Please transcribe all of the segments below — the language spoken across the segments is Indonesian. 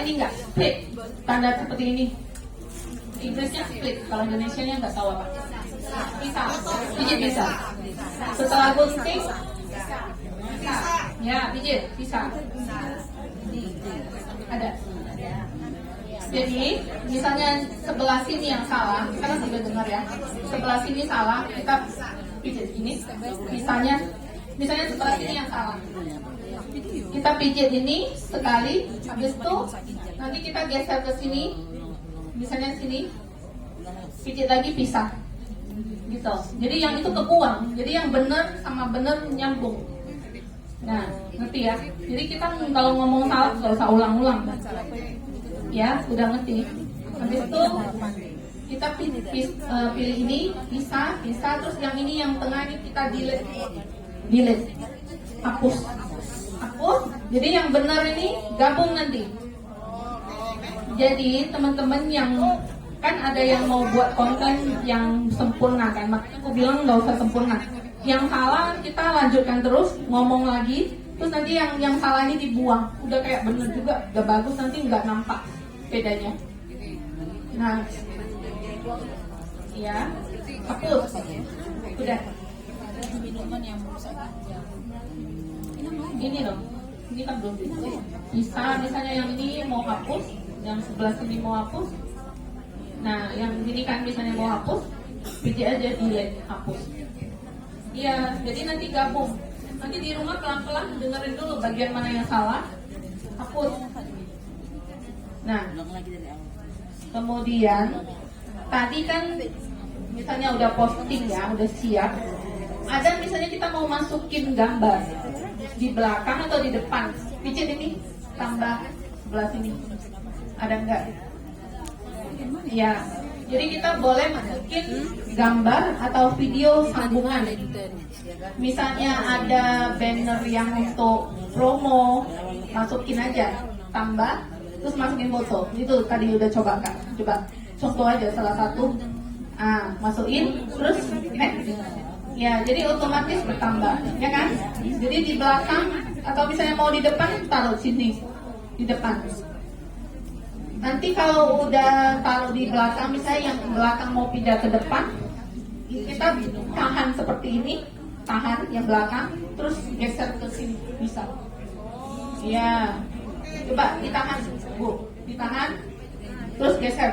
ini nggak? Klik. Tanda seperti ini. Inggrisnya klik. Kalau Indonesianya nggak tahu apa. Bisa. Pijit bisa. Setelah gunting. Ya, pijit bisa. Ada. Jadi, misalnya sebelah sini yang salah, kita kan sudah dengar ya. Sebelah sini salah, kita pijit ini. Misalnya sebelah sini yang salah. Kita pijit ini sekali, habis itu nanti kita geser ke sini. Misalnya sini, pijit lagi pisah. Gitu. Jadi yang itu kebuang. Jadi yang benar sama benar nyambung. Nah, ngerti ya? Jadi kita kalau ngomong salah nggak usah ulang-ulang. Ya, udah ngerti. Habis itu kita pilih ini, bisa, terus yang ini yang tengah ini kita delete, hapus. Jadi yang benar ini gabung nanti. Jadi teman-teman yang kan ada yang mau buat konten yang sempurna kan, makanya aku bilang nggak usah sempurna. Yang salah kita lanjutkan terus, ngomong lagi, terus nanti yang salah ini dibuang. Udah kayak bener juga, udah bagus, nanti nggak nampak bedanya. Nah, ya, hapus. Udah. Ini loh, ini kan belum bisa. Misalnya yang ini mau hapus, yang sebelah sini mau hapus. Nah, yang ini kan misalnya mau hapus, pijit aja delete, hapus. Iya, jadi nanti gabung. Nanti di rumah pelan-pelan dengerin dulu bagian mana yang salah, hapus. Nah, kemudian tadi kan misalnya udah posting ya, udah siap. Ada misalnya kita mau masukin gambar di belakang atau di depan. Pijit ini, tambah sebelah sini. Ada enggak? Ya, jadi kita boleh masukin gambar atau video sambungan. Misalnya ada banner yang untuk promo, masukin aja, tambah, terus masukin foto. Itu tadi udah coba Kak. Coba contoh aja salah satu. Masukin, terus next. Ya, jadi otomatis bertambah, ya kan? Jadi di belakang atau misalnya mau di depan, taruh sini di depan. Nanti kalau udah taruh di belakang, misalnya yang belakang mau pindah ke depan, kita tahan seperti ini, tahan yang belakang, terus geser ke sini, bisa. Ya, coba ditahan, Bu, ditahan, terus geser,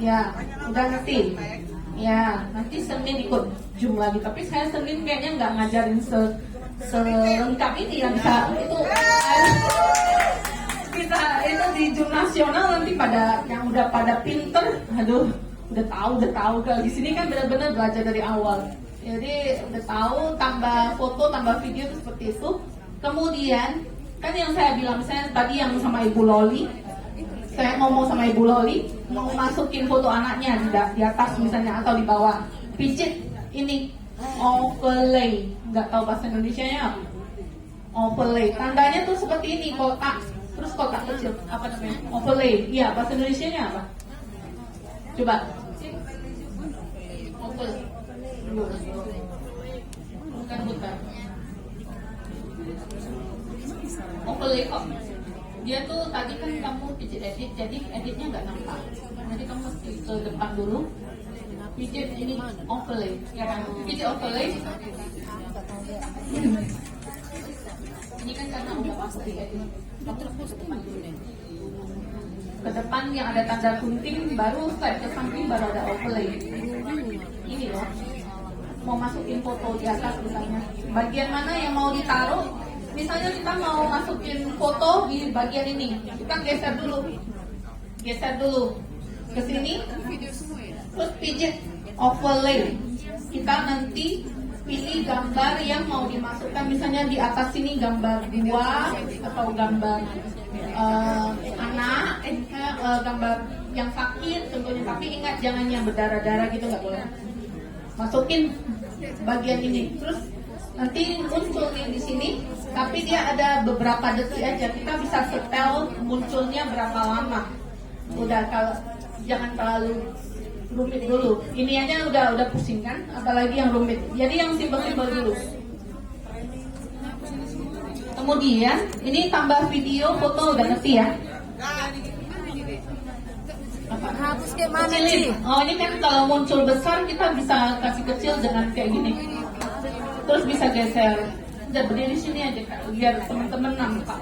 ya, udah ngerti. Ya, nanti Senin ikut Zoom lagi, tapi saya Senin kayaknya nggak ngajarin selengkap ini yang bisa itu. Kita itu di Zoom nasional nanti pada yang udah pada pinter, udah tahu kalau di sini kan benar-benar belajar dari awal. Jadi udah tahu, tambah foto, tambah video itu seperti itu. Kemudian kan yang saya bilang, misalnya tadi yang sama Ibu Loli, saya ngomong sama Ibu Loli mau masukin foto anaknya di atas misalnya atau di bawah, pijit ini overlay, nggak tahu bahasa Indonesianya apa. Overlay, tandanya tuh seperti ini, kotak. Terus kotak kecil, apa namanya? Overlay. Iya, bahasa Indonesianya apa? Coba. Overlay. Bukan. Overlay kok. Dia tuh tadi kan kamu pijit edit, jadi editnya nggak nampak. Nanti kamu mesti ke depan dulu. Pijit ini overlay, ya kan? Pijit overlay. Ini kan karena udah pasti edit. Ke depan yang ada tanda gunting, baru slide ke samping, baru ada overlay. Ini loh, mau masukin foto di atas misalnya. Bagian mana yang mau ditaruh? Misalnya kita mau masukin foto di bagian ini, kita geser dulu ke sini, terus pijit overlay. Kita nanti pilih gambar yang mau dimasukkan, misalnya di atas sini gambar buah atau gambar anak, gambar yang sakit contohnya. Tapi ingat jangan yang berdarah-darah gitu, nggak boleh. Masukin bagian ini, terus nanti muncul di sini, tapi dia ada beberapa detik aja. Kita bisa setel munculnya berapa lama. Udah, kalau jangan terlalu rumit dulu. Ini aja udah pusing kan, apalagi yang rumit. Jadi yang simpel-simpel dulu. Kemudian ini tambah video, foto udah ngerti ya. kayak mana Kecilin. sih? Oh ini kan kalau muncul besar kita bisa kasih kecil dengan kayak gini. Terus bisa geser. Udah berdiri sini aja Kak, biar teman-teman nampak.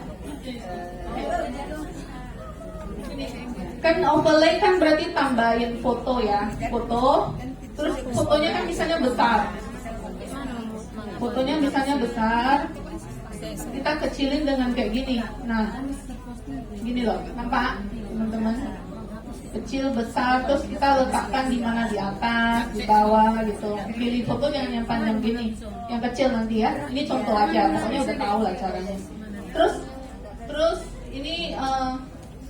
Kan overlay kan berarti tambahin foto ya, foto. Terus fotonya kan misalnya besar. Fotonya misalnya besar. Kita kecilin dengan kayak gini. Nah, gini loh, nampak teman-teman? Kecil, besar, terus kita letakkan di mana, di atas, di bawah gitu. Pilih foto jangan yang panjang gini, yang kecil nanti ya. Ini contoh aja, pokoknya udah tahu lah caranya. Terus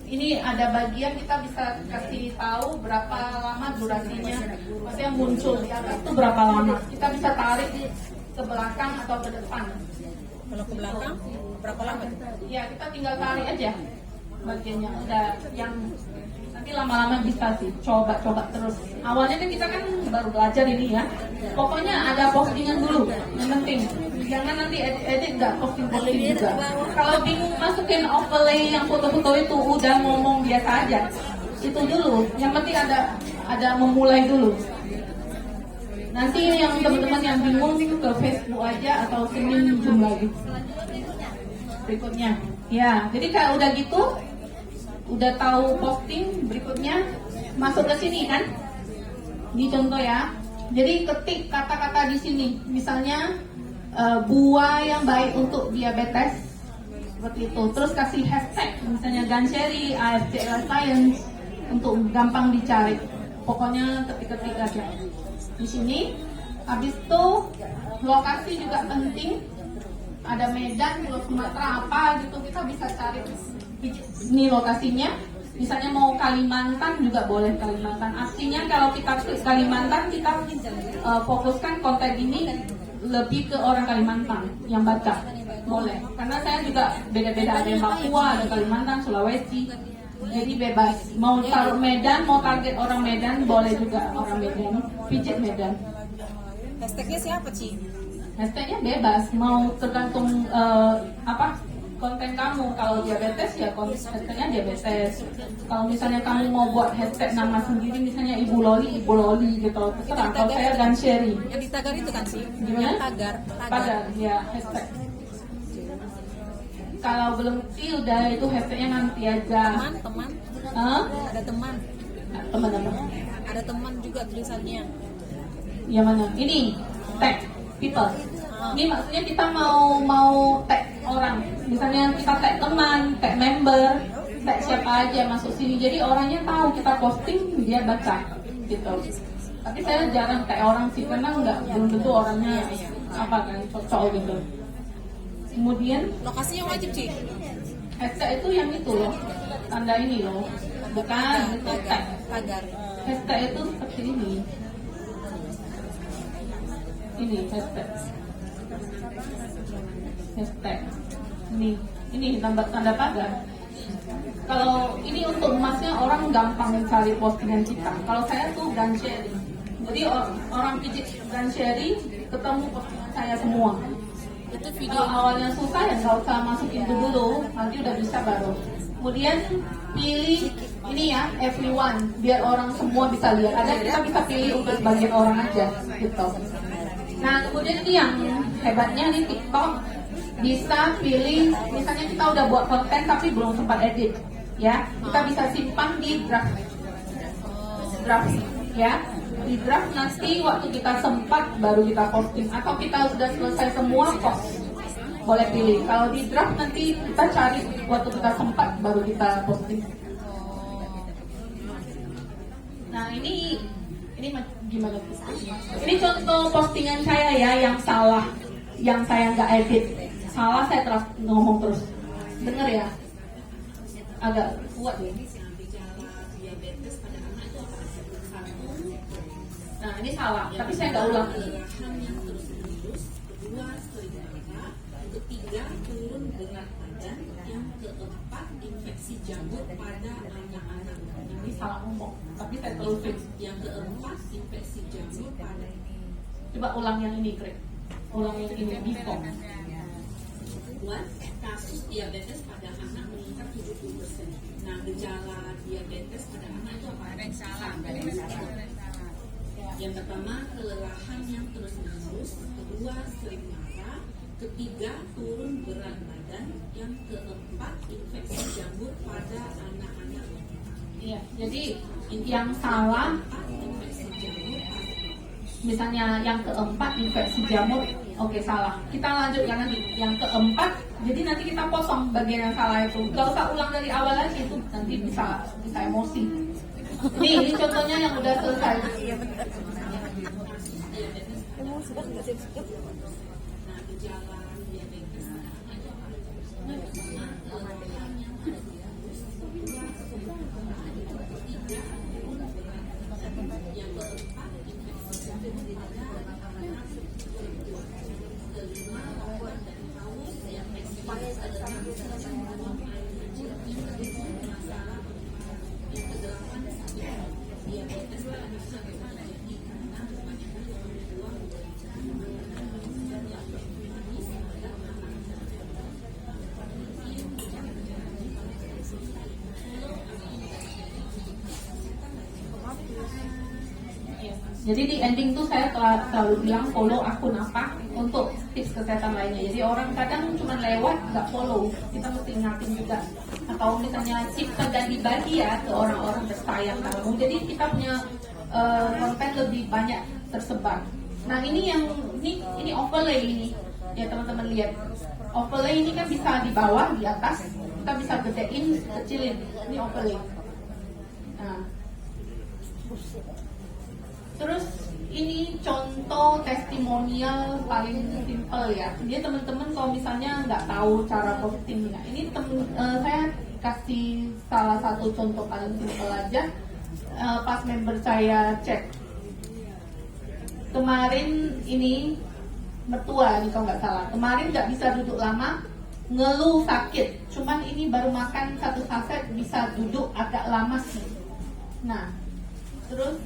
ini ada bagian kita bisa kasih tahu berapa lama durasinya. Maksudnya muncul di atas itu berapa lama. Kita bisa tarik ke belakang atau ke depan. Kalau ke belakang berapa lama? Ya kita tinggal tarik aja bagiannya. Udah yang nanti lama-lama bisa sih. Coba terus. Awalnya kan kita kan baru belajar ini ya. Pokoknya ada postingan dulu. Yang penting. Jangan nanti edit nggak posting juga. Kalau bingung masukin overlay yang foto-foto itu udah ngomong biasa aja. Itu dulu. Yang penting ada memulai dulu. Nanti yang teman-teman yang bingung ke Facebook aja atau Senin Zoom lagi. Berikutnya, ya. Jadi kalau udah gitu, udah tahu posting, berikutnya masuk ke sini kan? Ini contoh ya. Jadi ketik kata-kata di sini, misalnya buah yang baik untuk diabetes, seperti itu. Terus kasih hashtag, misalnya Gansheri, AFC Science, untuk gampang dicari. Pokoknya ketik-ketik aja. Di sini, habis itu lokasi juga penting. Ada Medan, Pulau Sumatera apa gitu kita bisa cari. Ini lokasinya. Misalnya mau Kalimantan juga boleh Kalimantan. Artinya kalau kita ke Kalimantan kita fokuskan konten ini lebih ke orang Kalimantan yang baca. Boleh. Karena saya juga beda-beda, ada yang Papua, ada Kalimantan, Sulawesi. Jadi bebas, mau taruh Medan, mau target orang Medan, boleh juga orang Medan, pijit Medan. Hashtagnya siapa Ci? Hashtagnya bebas, mau tergantung konten kamu. Kalau diabetes ya hashtagnya diabetes. Kalau misalnya kamu mau buat hashtag nama sendiri, misalnya Ibu Loli gitu, terserah. Kalau saya Gansheri. Yang di tagar itu kan sih? Gimana? Tagar, ya hashtag. Kalau belum sih udah itu hashtagnya nanti aja. Teman. Ada teman. Teman-teman. Ada teman juga tulisannya. Yang mana? Ini tag people. Ini maksudnya kita mau tag orang. Misalnya kita tag teman, tag member, tag siapa aja masuk sini. Jadi orangnya tahu kita posting, dia baca gitu. Tapi saya jarang tag orang sih karena belum tentu orangnya apa kan cocok gitu. Kemudian lokasinya wajib Ci. hashtag itu yang itu loh, tanda ini loh, bukan itu tag. Tagar. Hashtag itu seperti ini. Ini hashtag. Ini tanda pagar. Kalau ini untuk emasnya orang gampang mencari postingan kita. Kalau saya tuh Gansheri. Jadi orang pijit Gansheri ketemu postingan saya semua. Itu video Awalnya susah ya nggak usah masukin itu dulu, nanti udah bisa baru. Kemudian pilih ini ya everyone, biar orang semua bisa lihat. Ada kita bisa pilih untuk sebagian orang aja gitu. Nah kemudian ini yang hebatnya nih TikTok bisa pilih, misalnya kita udah buat konten tapi belum sempat edit, ya kita bisa simpan di draft ya. Di draft nanti waktu kita sempat baru kita posting, atau kita sudah selesai semua post, boleh pilih. Kalau di draft nanti kita cari waktu kita sempat baru kita posting. Nah ini gimana? Ini contoh postingan saya ya yang salah, yang saya nggak edit. Salah saya terus ngomong terus. Dengar ya, agak kuat ya. Nah ini salah, tapi saya nggak ulang. Ketiga, turun berat badan. Yang keempat, infeksi jamur pada anak-anak. Ini salah ngomong, tapi saya terusin. Yang keempat, infeksi jamur pada. Coba ulang yang ini, Greg. Ulang yang ini, before. Buat kasus diabetes pada anak meningkat 70%. Nah, gejala diabetes pada anak itu apa? Ada yang salah. Yang pertama, kelelahan yang terus-menerus. Kedua, sering marah. Ketiga, turun berat badan. Yang keempat, infeksi jamur pada anak-anak. Iya, jadi yang salah, Infeksi jamur pada misalnya yang keempat infeksi jamur, oke salah. Kita lanjutkan lagi. Yang keempat, jadi nanti kita potong bagian yang salah itu. Gak usah ulang dari awal lagi itu, nanti bisa emosi. Ini contohnya yang udah selesai. Nah, gejala diabetes pada anak itu apa? Yang pertama, kelelahan yang ada di usus. Kedua, sering marah. Ketiga, turun berat badan. Yang keempat, infeksi jamur pada anak-anak. Kelima, lapar dan haus. Yang keempat adalah minum air kecil. Yang kelima, masalah pencernaan. Yang kedelapan, sakit. Diabetes pada anak terjadi karena kebanyakan orang tua memberikan makanan yang bermanis pada anak-anak. Jadi di ending tuh saya selalu bilang follow akun apa untuk tips kesehatan lainnya. Jadi orang kadang cuma lewat nggak follow, kita mesti ingatin juga. Atau misalnya cipta dan dibagi ya ke orang-orang tersayang kamu. Jadi kita punya konten lebih banyak tersebar. Nah ini ini overlay ini ya teman-teman lihat. Overlay ini kan bisa di bawah, di atas, kita bisa gedein, kecilin. Ini overlay. Nah. Terus ini contoh testimonial paling simple ya. Jadi teman-teman kalau misalnya nggak tahu cara posting ya, ini saya kasih salah satu contoh paling simple aja. Pas member saya cek kemarin ini mertua nih kalau nggak salah. Kemarin nggak bisa duduk lama, ngeluh sakit. Cuman ini baru makan satu saset bisa duduk agak lama sih. Nah. Terus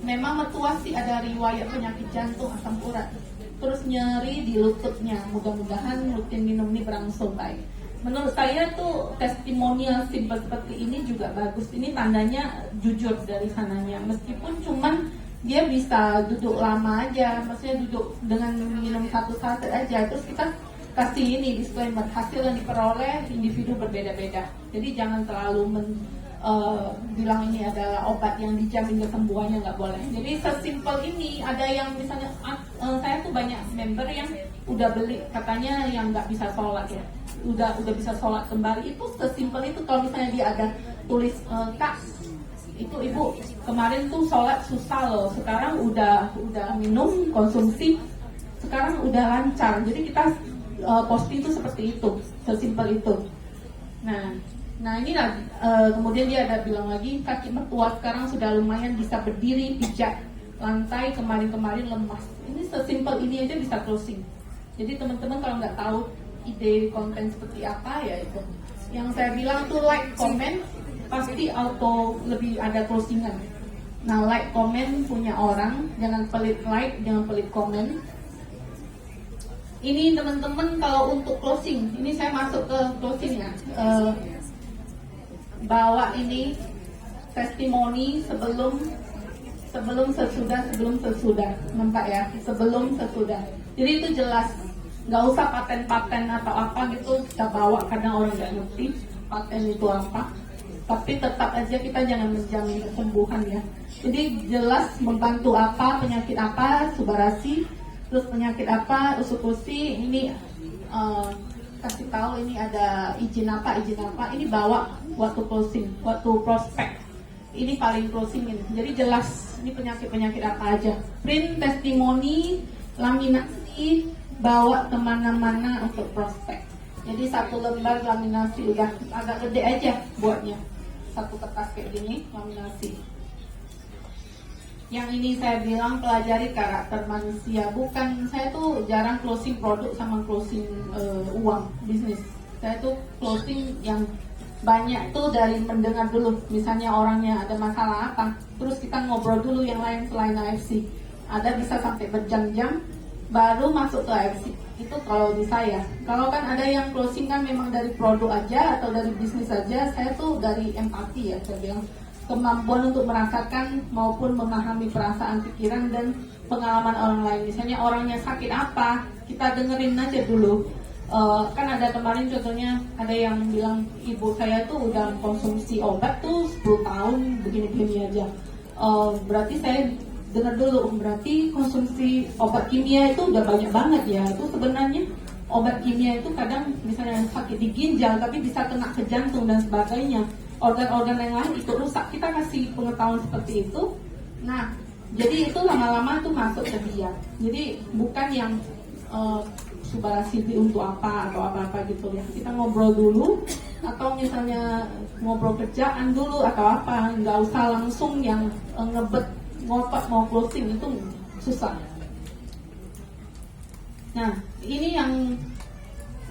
memang mertua sih ada riwayat penyakit jantung, asam urat. Terus nyeri di lututnya. Mudah-mudahan rutin minum ini berangsur baik. Menurut saya tuh testimonial simpel seperti ini juga bagus. Ini tandanya jujur dari sananya. Meskipun cuman dia bisa duduk lama aja, maksudnya duduk dengan minum satu saset aja. Terus kita kasih ini disclaimer, hasil yang diperoleh individu berbeda-beda. Jadi jangan terlalu bilang ini adalah obat yang dijamin kesembuhannya, nggak boleh. Jadi sesimpel ini. Ada yang misalnya saya tuh banyak member yang udah beli katanya yang nggak bisa sholat ya, udah bisa sholat kembali. Itu sesimpel itu. Kalau misalnya dia ada tulis kak itu ibu kemarin tuh sholat susah loh, sekarang udah minum konsumsi sekarang udah lancar. Jadi kita posting itu seperti itu, sesimpel itu. Nah ini kemudian dia ada bilang lagi kaki mertua sekarang sudah lumayan bisa berdiri, pijak lantai, kemarin lemas. Ini sesimpel ini aja bisa closing. Jadi teman-teman kalau nggak tahu ide konten seperti apa ya itu. Yang saya bilang tuh like, comment pasti auto lebih ada closingan. Nah like, comment punya orang, jangan pelit like, jangan pelit comment. Ini teman-teman kalau untuk closing, ini saya masuk ke closing ya. Bawa ini testimoni sebelum sesudah, nampak ya, sebelum sesudah. Jadi itu jelas, nggak usah paten-paten atau apa gitu kita bawa, kadang orang nggak ngerti paten itu apa. Tapi tetap aja kita jangan menjamin kesembuhan ya. Jadi jelas membantu apa, penyakit apa, subarasi, terus penyakit apa, usukusi, ini kasih tahu ini ada izin apa, ini bawa waktu closing, waktu prospek. Ini paling closing ini. Jadi jelas ini penyakit apa aja. Print testimoni, laminasi, bawa kemana-mana untuk prospek. Jadi satu lembar laminasi udah agak gede aja buatnya. Satu kertas kayak gini, laminasi. Yang ini saya bilang pelajari karakter manusia. Bukan, saya tuh jarang closing produk sama closing uang bisnis. Saya tuh closing yang banyak tuh dari mendengar dulu. Misalnya orangnya ada masalah apa, terus kita ngobrol dulu yang lain selain AFC. Ada bisa sampai berjam-jam baru masuk ke AFC. Itu kalau di saya. Kalau kan ada yang closing kan memang dari produk aja atau dari bisnis aja, saya tuh dari empati ya, saya bilang kemampuan untuk merasakan maupun memahami perasaan, pikiran dan pengalaman orang lain. Misalnya orangnya sakit apa, kita dengerin aja dulu. Kan ada kemarin contohnya ada yang bilang ibu saya tuh udah konsumsi obat tuh 10 tahun begini-begini aja. Berarti saya dengar dulu, berarti konsumsi obat kimia itu udah banyak banget ya. Itu sebenarnya obat kimia itu kadang misalnya sakit di ginjal tapi bisa kena ke jantung dan sebagainya. Organ-organ yang lain ikut rusak. Kita kasih pengetahuan seperti itu. Nah, jadi itu lama-lama tuh masuk ke dia. Jadi bukan yang Subarasidi untuk apa atau apa-apa gitu ya. Kita ngobrol dulu atau misalnya ngobrol kerjaan dulu atau apa, nggak usah langsung yang ngebet ngotot mau closing, itu susah. Nah, ini yang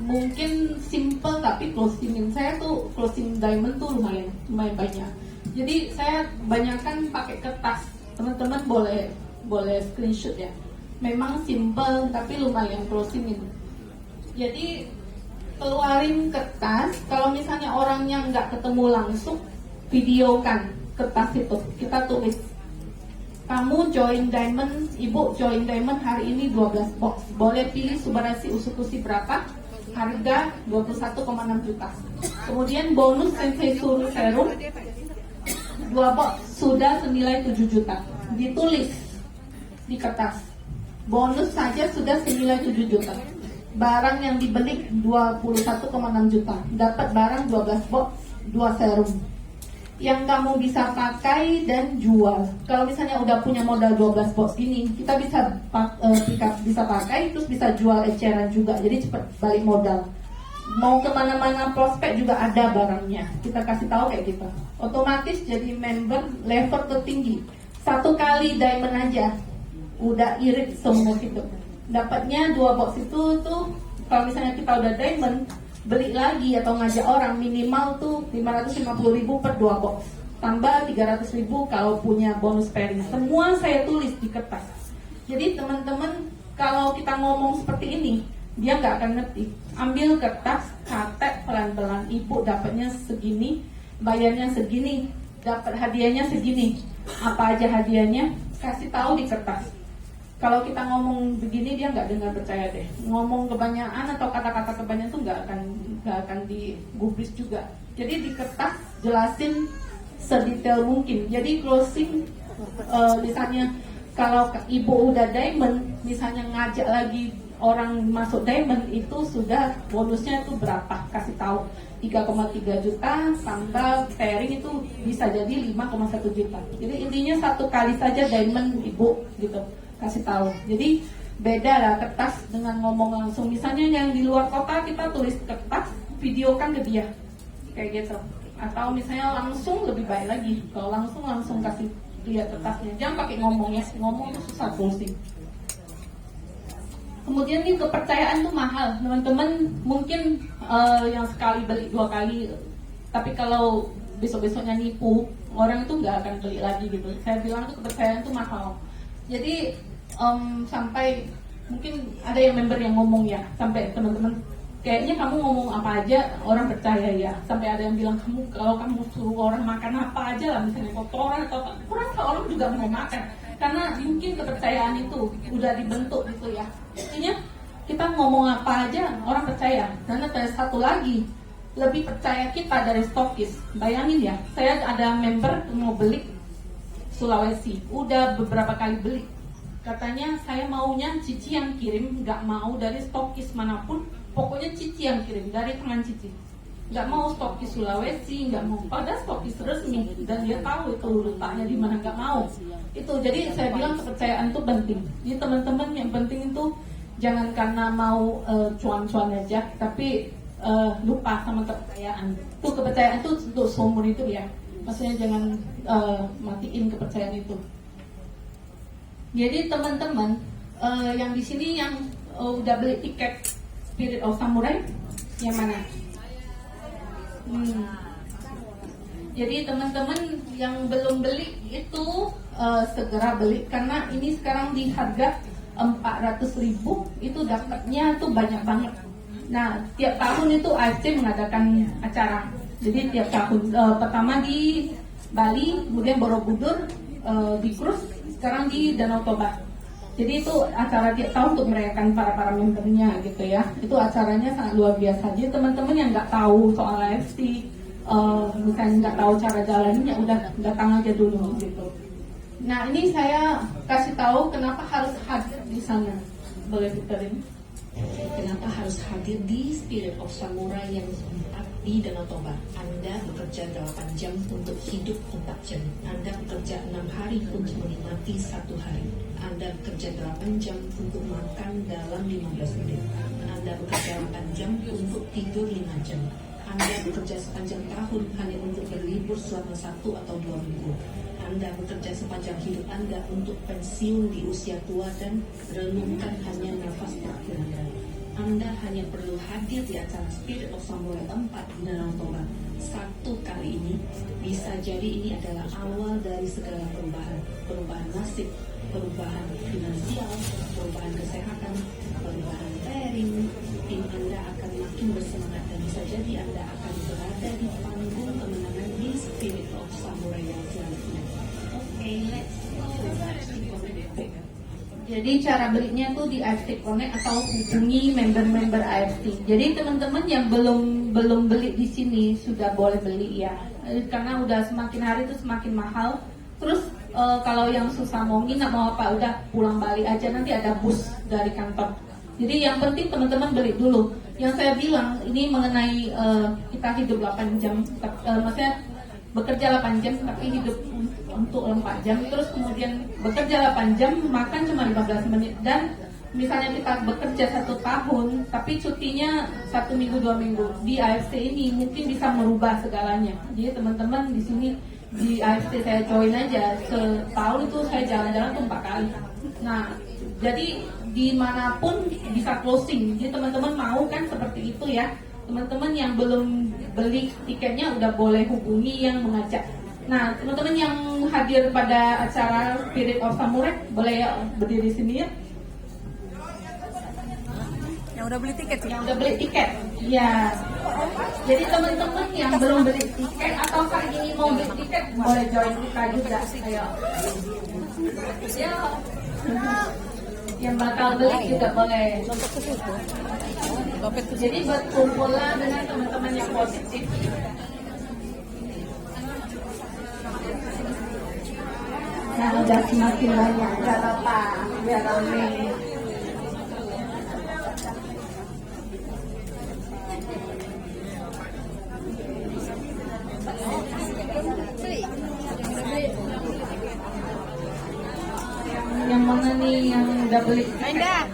mungkin simple tapi closingin saya tuh closing diamond tuh lumayan banyak. Jadi saya banyakkan pakai kertas. Teman-teman boleh screenshot ya. Memang simple tapi lumayan closingin. Jadi keluarin kertas. Kalau misalnya orangnya nggak ketemu langsung, videokan kertas itu. Kita tulis, kamu join diamond, ibu join diamond hari ini 12 box. Boleh pilih Subarasi Usukushi berapa? Harga 21,6 juta. Kemudian bonus Sensei Suru Serum 2 box sudah senilai 7 juta. Ditulis di kertas. Bonus saja sudah senilai 7 juta. Barang yang dibeli 21,6 juta. Dapat barang 12 box, 2 serum. Yang kamu bisa pakai dan jual. Kalau misalnya udah punya modal 12 box gini, kita bisa pakai terus bisa jual eceran juga. Jadi cepat balik modal. Mau kemana-mana prospek juga ada barangnya. Kita kasih tahu kayak gitu. Otomatis jadi member level tertinggi. 1 kali diamond aja udah irit semua gitu. Dapatnya 2 box itu tuh kalau misalnya kita udah diamond, beli lagi atau ngajak orang minimal tuh 550.000 per 2 box. Tambah 300.000 kalau punya bonus pairing. Semua saya tulis di kertas. Jadi teman-teman kalau kita ngomong seperti ini, dia nggak akan ngerti. Ambil kertas, catat pelan-pelan. Ibu dapatnya segini, bayarnya segini, dapat hadiahnya segini. Apa aja hadiahnya? Kasih tahu di kertas. Kalau kita ngomong begini dia nggak dengar, percaya deh. Ngomong kebanyakan atau kata-kata kebanyakan tuh nggak akan digubris juga. Jadi di kertas jelasin sedetail mungkin. Jadi closing misalnya kalau ibu udah diamond, misalnya ngajak lagi orang masuk diamond itu sudah bonusnya itu berapa? Kasih tahu 3,3 juta tambah pairing itu bisa jadi 5,1 juta. Jadi intinya 1 kali saja diamond ibu gitu. Kasih tahu. Jadi beda lah kertas dengan ngomong langsung. Misalnya yang di luar kota kita tulis kertas, videokan ke dia kayak gitu. Atau misalnya langsung lebih baik lagi. Kalau langsung kasih lihat kertasnya. Jangan pakai ngomongnya. Ngomong itu susah closing. Kemudian nih kepercayaan tuh mahal. Teman-teman mungkin yang sekali beli 2 kali, tapi kalau besok-besoknya nipu, orang itu nggak akan beli lagi gitu. Saya bilang tuh kepercayaan tuh mahal. Jadi sampai mungkin ada yang member yang ngomong ya, sampai teman-teman kayaknya kamu ngomong apa aja orang percaya ya. Sampai ada yang bilang kalau kamu suruh orang makan apa aja lah, misalnya kotoran atau apa, kurang orang juga mau makan karena mungkin kepercayaan itu udah dibentuk gitu ya. Intinya kita ngomong apa aja orang percaya. Dan ada satu lagi, lebih percaya kita dari stokis. Bayangin ya, saya ada member mau beli Sulawesi, udah beberapa kali beli. Katanya saya maunya Cici yang kirim, nggak mau dari stokis manapun, pokoknya Cici yang kirim dari tangan Cici. Nggak mau stokis Sulawesi, nggak mau. Padahal stokis resmi dan dia tahu itu letaknya di mana, nggak mau. Itu jadi saya bilang kepercayaan itu penting. Jadi teman-teman yang penting itu jangan karena mau cuan-cuan aja, tapi lupa sama kepercayaan. Itu kepercayaan itu untuk seumur itu ya. Maksudnya jangan matiin kepercayaan itu. Jadi teman-teman yang di sini yang udah beli tiket Spirit of Samurai yang mana? Jadi teman-teman yang belum beli itu segera beli karena ini sekarang di harga 400.000 itu dapatnya tuh banyak banget. Nah, tiap tahun itu AFC mengadakan acara. Jadi tiap tahun pertama di Bali, kemudian Borobudur, di Krus, sekarang di Danau Toba. Jadi itu acara tiap tahun untuk merayakan para membernya gitu ya. Itu acaranya sangat luar biasa. Jadi teman-teman yang nggak tahu soal AFC, misalnya nggak tahu cara jalannya, udah datang aja dulu gitu. Nah, ini saya kasih tahu kenapa harus hadir di sana. Boleh diterin? Kenapa harus hadir di Spirit of Samurai yang 4 di Danau Toba? Anda bekerja 8 jam untuk hidup 4 jam. Anda bekerja 6 hari untuk menikmati 1 hari. Anda bekerja 8 jam untuk makan dalam 15 menit. Anda bekerja 8 jam untuk tidur 5 jam. Anda bekerja sepanjang tahun hanya untuk berlibur selama 1 atau 2 minggu. Anda bekerja sepanjang hidup Anda untuk pensiun di usia tua dan renungkan hanya nafas terakhir Anda. Anda hanya perlu hadir di acara Spirit of Samurai 4 di Danau Toba 1 kali ini. Bisa jadi ini adalah awal dari segala perubahan. Perubahan nasib, perubahan finansial, perubahan kesehatan, perubahan pairing. Tim Anda akan makin bersemangat dan bisa jadi Anda akan berada di panggung kemenangan di Spirit of Samurai yang selanjutnya. Jadi cara belinya tuh di AFC Connect atau hubungi member-member AFC. Jadi teman-teman yang belum beli di sini sudah boleh beli ya, karena udah semakin hari itu semakin mahal. Terus kalau yang susah mau nginap mau apa, udah pulang balik aja, nanti ada bus dari kantor. Jadi yang penting teman-teman beli dulu. Yang saya bilang ini mengenai kita hidup 8 jam, maksudnya bekerja 8 jam tapi hidup untuk 4 jam, terus kemudian bekerja 8 jam makan cuma 15 menit, dan misalnya kita bekerja 1 tahun tapi cutinya 1 minggu 2 minggu, di AFC ini mungkin bisa merubah segalanya. Jadi teman-teman di sini di AFC saya join aja, setahun itu saya jalan-jalan tuh 4 kali. Nah, jadi dimanapun bisa closing. Jadi teman-teman mau kan seperti itu ya. Teman-teman yang belum beli tiketnya udah boleh hubungi yang mengajak. Nah, teman-teman yang hadir pada acara Spirit of Samurai boleh ya berdiri sini ya. Yang udah beli tiket sih. Yang udah beli tiket, ya. Jadi teman-teman yang belum beli tiket atau hari ini mau beli tiket boleh join kita juga. Ayo. Ya. Yang bakal beli juga boleh. Jadi berkumpullah dengan teman-teman yang positif. Nah, udah semakin banyak, nggak apa-apa, biar rame. Yang mana nih yang udah beli? Ainda.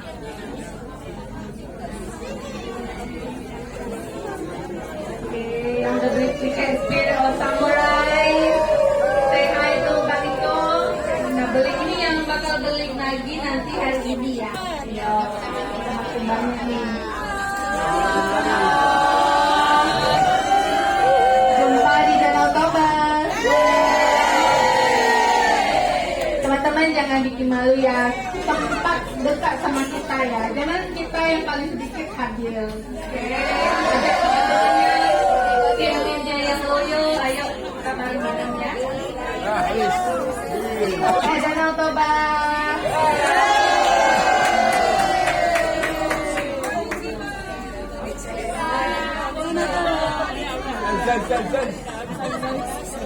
Yang udah beli tiket Spirit of Samurai, say hi to Kak Riko. Nah, beli ini yang bakal beli lagi nanti hari ini ya. Ya, makin banyak nih. Jumpa di Danau Toba. Teman-teman jangan bikin malu ya. Tempat dekat sama kita ya. Jangan kita yang paling sedikit hadir. Oke. Ajak teman-temannya. Tim-timnya yang loyo, ayo kita bareng-bareng ya. Oke, Danau Toba.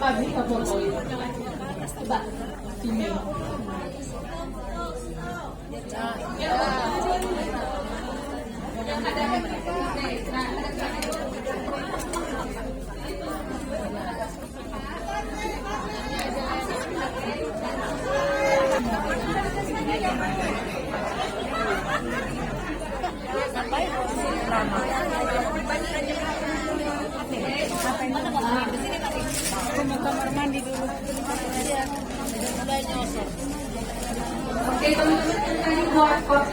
Pak bisa foto itu. Coba sini. Kamar mandi dulu. Oke, teman-teman tadi buat kos.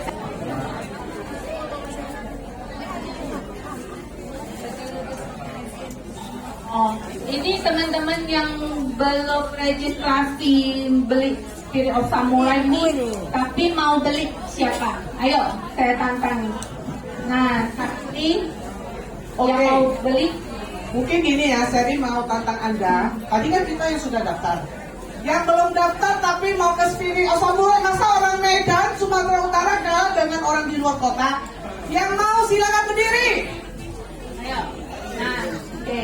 Oh, ini teman-teman yang belum registrasi beli Spirit of Samurai ini, tapi mau beli siapa? Ayo, saya tantang. Nah, Sakti yang Oke. mau beli. Mungkin gini ya, Seri mau tantang Anda. Tadi kan kita yang sudah daftar. Yang belum daftar tapi mau ke Spirit of Samurai, masa orang Medan, Sumatera Utara kalah dengan orang di luar kota? Yang mau silakan berdiri. Ayo. Nah, oke.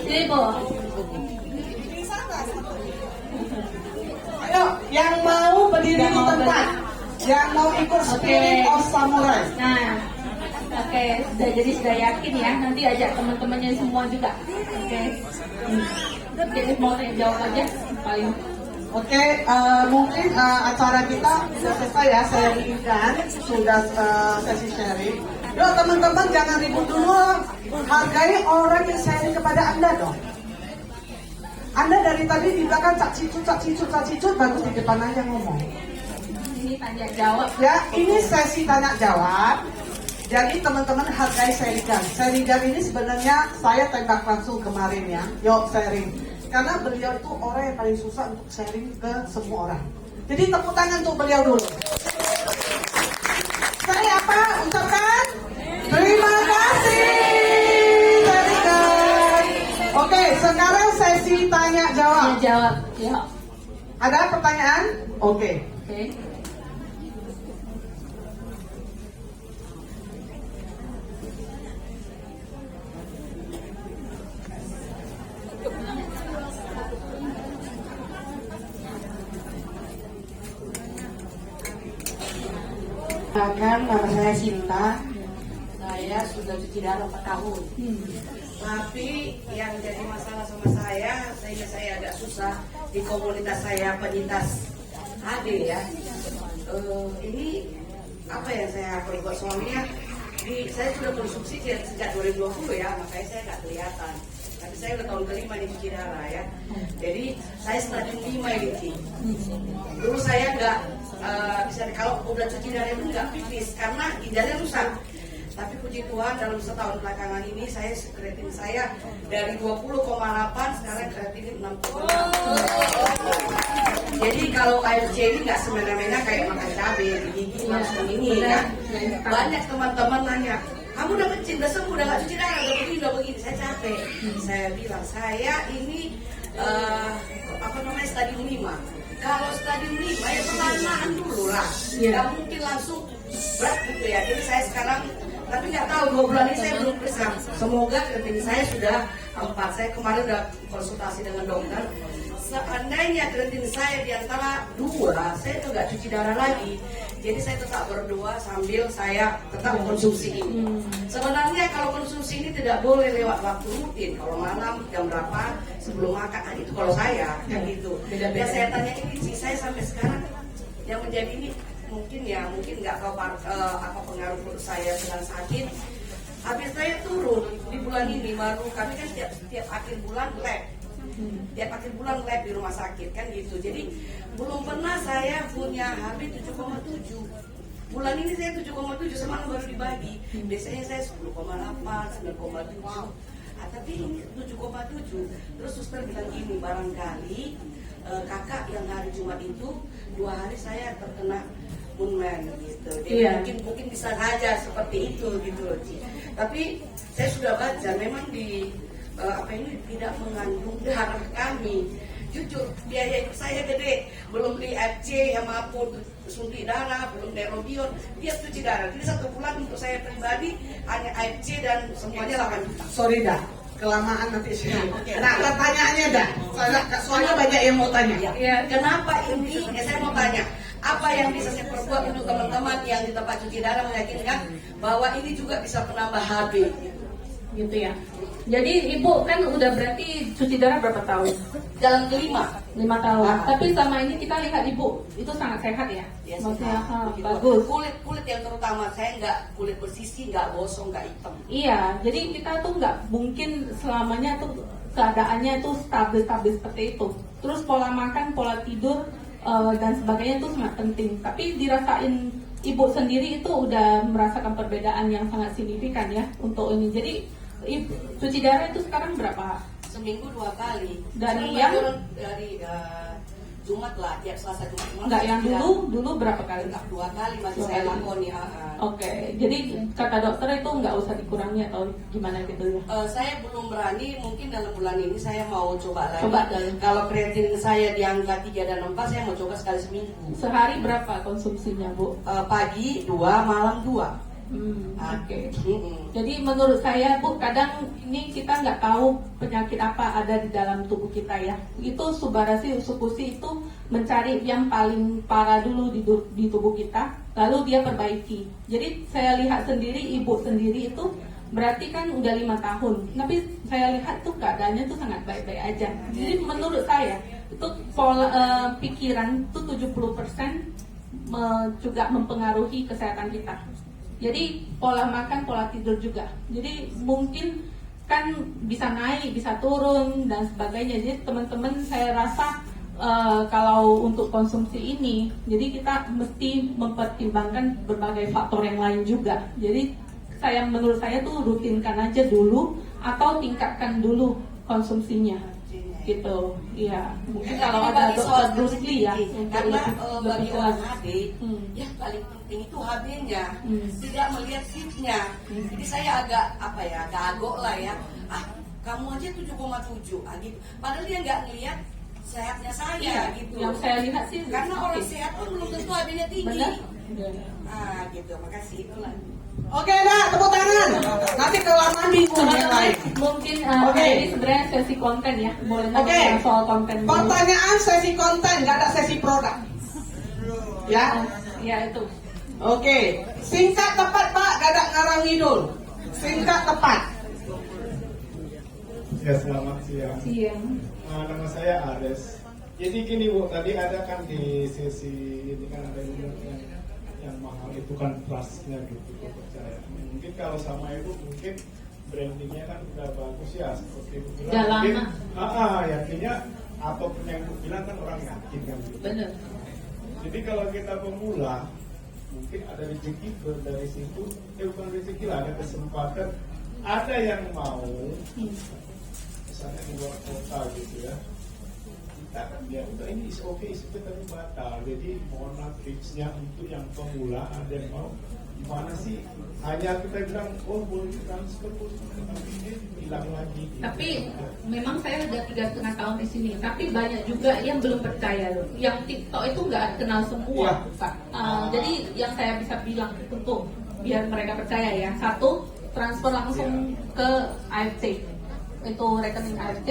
Sini, Bu. Ayo, yang mau berdiri Yang di mau tempat. Yang mau ikut Spirit Oke. of Samurai. Nah, oke, sudah yakin ya. Nanti ajak teman-temannya semua juga. Oke. Jadi mau saya jawab aja paling. Oke, mungkin acara kita sudah selesai ya, saya inginkan sudah sesi sharing. Yuk teman-teman jangan ribut dulu, hargai orang yang sharing kepada Anda dong. Anda dari tadi di belakang cak cicut, bagus di depan aja ngomong. Ini tanya jawab. Ya, ini sesi tanya jawab. Jadi teman-teman hargai Serigan. Serigan ini sebenarnya saya tembak langsung kemarin ya. Yuk sharing. Karena beliau itu orang yang paling susah untuk sharing ke semua orang. Jadi tepuk tangan untuk beliau dulu. Saya apa? Ucapkan terima kasih Serigan. Oke, sekarang sesi tanya jawab. Tanya jawab. Ya. Ada pertanyaan? Oke. Oke. Kan nama saya Sinta, saya sudah cuci darah 4 tahun. Tapi yang jadi masalah sama saya, sehingga saya agak susah di komunitas saya penyintas HD ya. Ini apa yang saya perbuat suaminya? Saya sudah konsumsi sejak 2020 ya, makanya saya nggak kelihatan. Tapi saya udah tahun kelima nih cuci darah ya. Jadi saya stadium 5 ini. Ci. Dulu saya nggak bisa kalau udah cuci darah itu nggak pipis karena ginjalnya rusak. Tapi puji Tuhan dalam setahun belakangan ini kreatin saya dari 20,8 sekarang kreatin 60,6. Jadi kalau ARC ini nggak semena-mena kayak makan cabai di gigi langsung ini ya. Banyak teman-teman nanya, kamu udah kecil, udah sembuh, udah nggak cuci darah, udah begini, saya capek. Saya bilang saya ini stadium 5. Kalau stadium 5 ya perlahan dulu lah, nggak mungkin langsung berat gitu ya. Jadi saya sekarang, tapi nggak tahu 2 bulan ini saya belum periksa. Semoga kreatin saya sudah 4. Saya kemarin udah konsultasi dengan dokter. Seandainya kreatin saya di antara 2, saya tuh nggak cuci darah lagi. Jadi saya tetap berdoa sambil saya tetap konsumsi ini. Sebenarnya kalau konsumsi ini tidak boleh lewat waktu rutin. Kalau malam jam berapa sebelum makan, itu kalau saya kan gitu. Dan saya tanya ini sih, saya sampai sekarang yang menjadi ini mungkin nggak tahu apa pengaruh perut saya sedang sakit. Habis saya turun di bulan ini baru, kami kan tiap akhir bulan lab. Tiap akhir bulan lab di rumah sakit kan gitu. Jadi belum pernah saya punya HB 7,7. Bulan ini saya 7,7, semalam baru dibagi. Biasanya saya 10,8, 9,7. Tapi ini 7,7. Terus suster bilang gini, barangkali kakak yang hari Jumat itu 2 hari saya terkena moonman gitu. Jadi mungkin bisa saja seperti itu gitu loh. Tapi saya sudah baca memang di ini tidak mengandung darah kami. Jujur biaya hidup saya gede, belum beli FC maupun suntik darah, belum Nerobion, dia cuci darah. Jadi 1 bulan untuk saya pribadi hanya FC dan semuanya 8 juta. Sorry dah, kelamaan nanti sih. Nah, pertanyaannya dah. Soalnya banyak yang mau tanya. Ya, kenapa ini? Saya mau tanya, apa yang bisa saya perbuat untuk teman-teman yang di tempat cuci darah meyakinkan bahwa ini juga bisa penambah HB? Gitu ya. Jadi ibu kan udah berarti cuci darah berapa tahun? Jalan kelima. 5 tahun. Tapi selama ini kita lihat ibu itu sangat sehat ya. Maksudnya bagus. Kulit yang terutama saya nggak kulit bersisi, nggak gosong, nggak hitam. Iya, jadi kita tuh nggak mungkin selamanya tuh keadaannya itu stabil seperti itu. Terus pola makan, pola tidur dan sebagainya itu sangat penting. Tapi dirasain ibu sendiri itu udah merasakan perbedaan yang sangat signifikan ya untuk ini. Jadi cuci darah itu sekarang berapa? Seminggu 2 kali. Dari Sekarang yang turun dari Jumat lah, tiap Selasa Jumat. Enggak, yang dulu berapa kali? Enggak, 2 kali masih 2 saya kali. lakoni. Oke, jadi kata dokter itu nggak usah dikurangi atau gimana gitu ya? Saya belum berani, mungkin dalam bulan ini saya mau coba lagi. Coba dulu. Kalau kreatin saya di angka 3 dan 4, saya mau coba sekali seminggu. Sehari berapa konsumsinya, Bu? Pagi 2, malam 2. Oke. Jadi menurut saya, Bu, kadang ini kita nggak tahu penyakit apa ada di dalam tubuh kita ya. Itu Subarashi Usukushi itu mencari yang paling parah dulu di tubuh kita, lalu dia perbaiki. Jadi saya lihat sendiri, ibu sendiri itu berarti kan udah 5 tahun, tapi saya lihat tuh keadaannya tuh sangat baik-baik aja. Jadi menurut saya itu pola pikiran tuh 70% juga mempengaruhi kesehatan kita. Jadi pola makan, pola tidur juga. Jadi mungkin kan bisa naik, bisa turun dan sebagainya. Jadi teman-teman saya rasa kalau untuk konsumsi ini, jadi kita mesti mempertimbangkan berbagai faktor yang lain juga. Jadi menurut saya tuh rutinkan aja dulu atau tingkatkan dulu konsumsinya. Gitu, iya. Mungkin kalau ada dokter Bruce Lee ya, karena bagi lebih orang jelas. HB, yang paling penting itu HB-nya, tidak melihat fit-nya. Jadi saya agak agak lah ya. Kamu aja 7,7, gitu. Padahal dia nggak ngelihat sehatnya saya, Iya, gitu. yang saya lihat sih. Karena orang sehat pun belum tentu HB-nya tinggi. Benar. Gitu. Makasih itulah. Oke, dah, tepuk tangan. Nanti kelamaan bingung yang lain. Mungkin Oke. ini sebenarnya sesi konten ya, boleh Oke. nanya soal konten dulu. Pertanyaan sesi konten, nggak ada sesi produk. Ya. Ya itu. Oke. Singkat tepat Pak, gak ada ngarang ngidul. Singkat tepat. Ya, selamat siang. Siang. Nama saya Ares. Jadi gini Bu, tadi ada kan di sesi ini kan ada yang mahal itu kan trustnya gitu, kepercayaan. Mungkin kalau sama itu mungkin brandingnya kan udah bagus ya seperti itu bilang. Udah Mungkin, lama. yakinnya apapun yang aku bilang kan orang yakin kan gitu. Benar. Jadi kalau kita pemula mungkin ada rezeki dari situ, bukan rezeki lah, ada kesempatan, ada yang mau misalnya di luar kota gitu ya, kita kan ya udah ini is okay tapi batal. Jadi mohon maaf tipsnya untuk yang pemula, ada yang mau gimana sih, hanya kita bilang oh boleh transfer tapi ini hilang lagi gitu. Tapi memang saya udah 3,5 tahun di sini, tapi banyak juga yang belum percaya loh. Yang TikTok itu nggak kenal semua, Pak. Jadi yang saya bisa bilang untuk biar mereka percaya ya, satu, transfer langsung ke AFT, itu rekening AFT,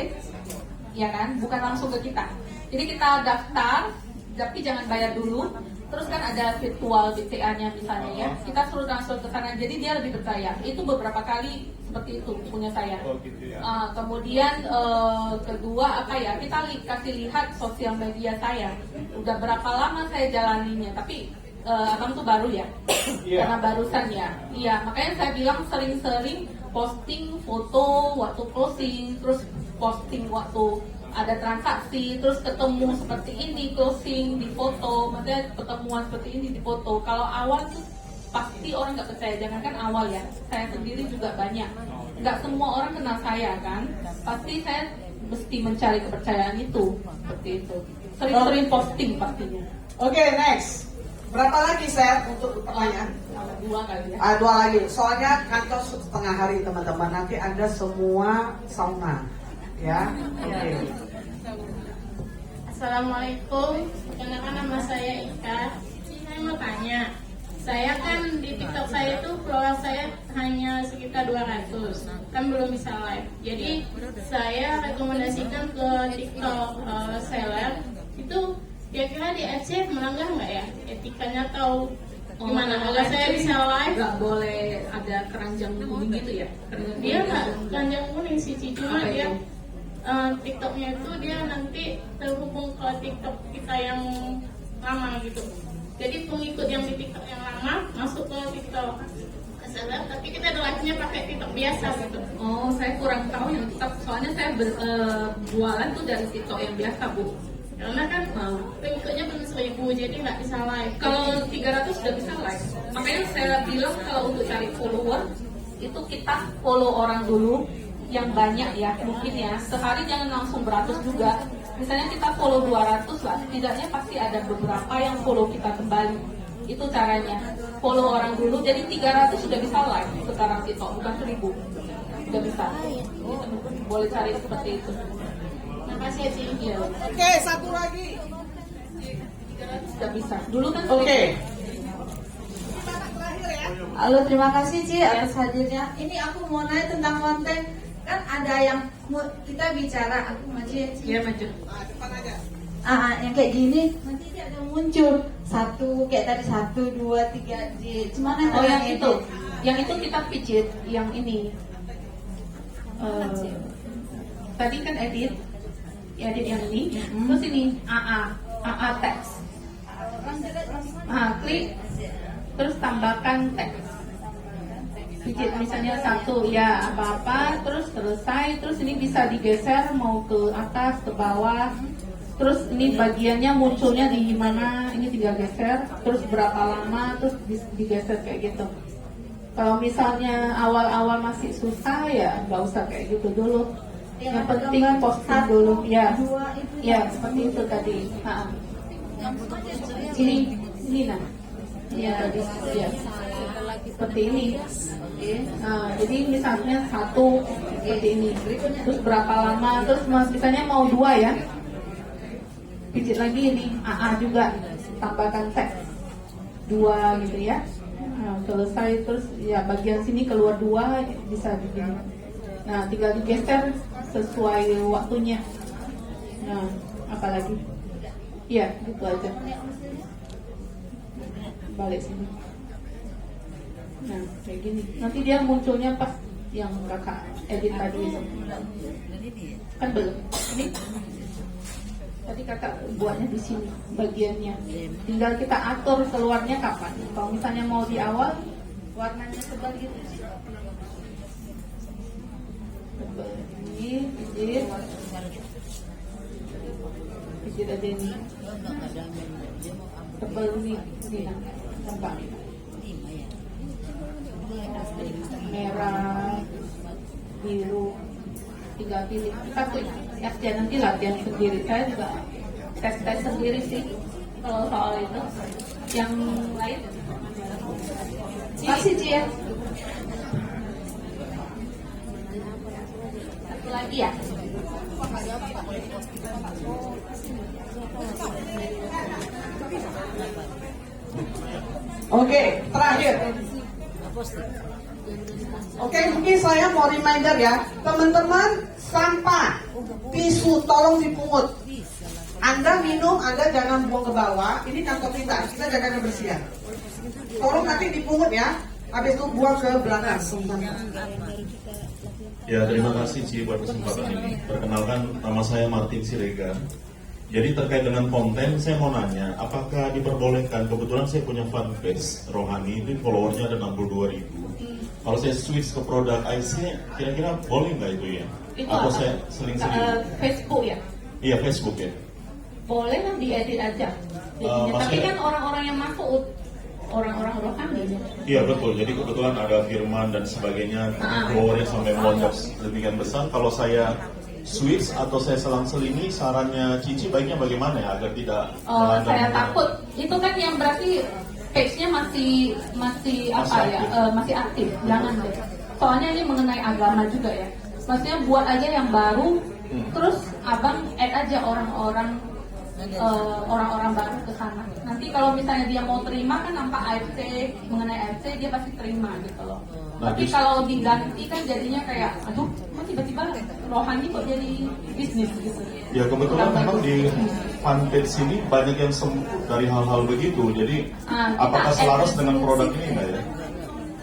ya kan, bukan langsung ke kita. Jadi kita daftar, tapi jangan bayar dulu. Terus kan ada virtual BCA-nya misalnya ya, kita suruh transfer ke sana, jadi dia lebih percaya. Itu beberapa kali seperti itu punya saya. Oh, gitu ya. Kemudian kedua kita kasih lihat sosial media saya. Udah berapa lama saya jalaninya, tapi abang tuh baru ya, karena barusan ya. Iya, makanya saya bilang sering-sering posting foto waktu closing, terus posting waktu ada transaksi, terus ketemu seperti ini, closing di foto, maksudnya pertemuan seperti ini di foto. Kalau awal tuh pasti orang nggak percaya, jangankan awal ya, saya sendiri juga banyak, nggak semua orang kenal saya kan, pasti saya mesti mencari kepercayaan itu, seperti itu. Sering-sering posting pastinya. Oke, next. Berapa lagi set untuk pertanyaan? 2 kali ya. 2 lagi. Soalnya kantor setengah hari teman-teman. Nanti Anda semua sauna. Ya. Oke. Assalamualaikum, perkenalkan nama saya Ika. Saya mau tanya, saya kan di TikTok saya itu follower saya hanya sekitar 200, kan belum bisa live. Jadi saya rekomendasikan ke TikTok seller itu kira-kira di FC melanggar nggak ya etikanya atau gimana? Agar saya bisa live. Nggak boleh ada keranjang kuning gitu ya? Dia nggak keranjang kuning sih, cuma Apa dia itu? TikToknya itu dia nanti terhubung ke TikTok kita yang lama gitu. Jadi pengikut yang di TikTok yang lama masuk ke TikTok seller, tapi kita live-nya pakai TikTok biasa gitu. Oh, saya kurang tahu yang TikTok, soalnya saya jualan tuh dari TikTok yang biasa, Bu. Karena kan pengikutnya belum 1000, jadi nggak bisa live. Kalau 300 sudah bisa live. Makanya saya bilang kalau untuk cari follower itu kita follow orang dulu, yang banyak ya, mungkin ya sehari jangan langsung beratus juga. Misalnya kita follow 200 lah, setidaknya pasti ada beberapa yang follow kita kembali. Itu caranya. Follow orang dulu, jadi 300 sudah bisa live sekarang TikTok, bukan 1000. Sudah bisa. Boleh cari seperti itu. Makasih ya, Ci. Iya. Oke, satu lagi. Sudah bisa. Dulu kan Oke. Halo, terima kasih Ci atas hadirnya. Ini aku mau nanya tentang konten. Kan ada yang kita bicara, aku maju ya Ci. Iya, maju. Yang kayak gini nanti dia ada muncul satu kayak tadi 1, 2, 3 di gimana Oh, yang caranya itu. Yang itu kita pijit, yang ini. Tadi kan edit yang ini. Terus ini AA teks. Klik, terus tambahkan teks. Pijit misalnya 1 ya apa-apa, terus selesai, terus ini bisa digeser mau ke atas, ke bawah. Terus ini bagiannya munculnya di mana, ini tinggal geser, terus berapa lama, terus digeser kayak gitu. Kalau misalnya awal-awal masih susah ya nggak usah kayak gitu dulu. Yang penting posting dulu, ya, ya seperti itu tadi. Ini nah, ya tadi, ya seperti ini. Nah, jadi misalnya 1 seperti ini, terus berapa lama, terus misalnya mau 2 ya. Pijit lagi ini AA juga, tambahkan teks 2 gitu ya. Nah, selesai, terus ya bagian sini keluar 2 bisa begini. Nah, tinggal digeser sesuai waktunya. Nah, apalagi ya gitu aja. Balik sini. Nah, kayak gini. Nanti dia munculnya pas yang kakak edit tadi itu. Kan belum. Ini tadi kakak buatnya di sini bagiannya. Tinggal kita atur keluarnya kapan. Kalau misalnya mau di awal, warnanya tebal gitu. Tebal ini, pijit aja ini. Tebal ini, gampang. Merah, biru, tinggal pilih. Kita klik ya nanti latihan sendiri. Saya juga tes sendiri sih kalau soal itu. Yang lain masih Ci ya. Satu lagi ya. Oke, terakhir. Oke, mungkin saya mau reminder ya, teman-teman, sampah, tisu tolong dipungut. Anda minum, Anda jangan buang ke bawah. Ini kantong kita jaga kebersihan. Tolong nanti dipungut ya, habis itu buang ke belakang. Ya, terima kasih Ci buat kesempatan ini. Perkenalkan, nama saya Martin Siregar. Jadi terkait dengan konten, saya mau nanya, apakah diperbolehkan, kebetulan saya punya fanpage Rohani, itu followernya ada 62.000. Kalau saya switch ke produk IC, kira-kira boleh nggak itu ya? Itu atau apa? saya seling-seling? Facebook ya? Iya, Facebook ya. Boleh lah diedit aja. Tapi maksudnya- kan orang-orang yang masuk orang-orang rohani. Iya betul, jadi kebetulan ada firman dan sebagainya, followernya sampai melonjak sedemikian besar. Kalau saya switch atau saya selang-selingi, sarannya Cici baiknya bagaimana ya agar tidak melanggar? Saya takut itu kan yang berarti page-nya masih apa ya, masih aktif. Jangan deh. Soalnya ini mengenai agama juga ya. Maksudnya buat aja yang baru, terus abang add aja orang-orang baru ke sana. Nanti kalau misalnya dia mau terima kan nampak AFC, mengenai AFC dia pasti terima gitu loh. Tapi kalau diganti kan jadinya kayak aduh, kok tiba-tiba rohani kok jadi bisnis gitu. Ya kebetulan memang di fanpage ini banyak yang sembuh dari hal-hal begitu. Jadi apakah selaras dengan produk ini enggak ya?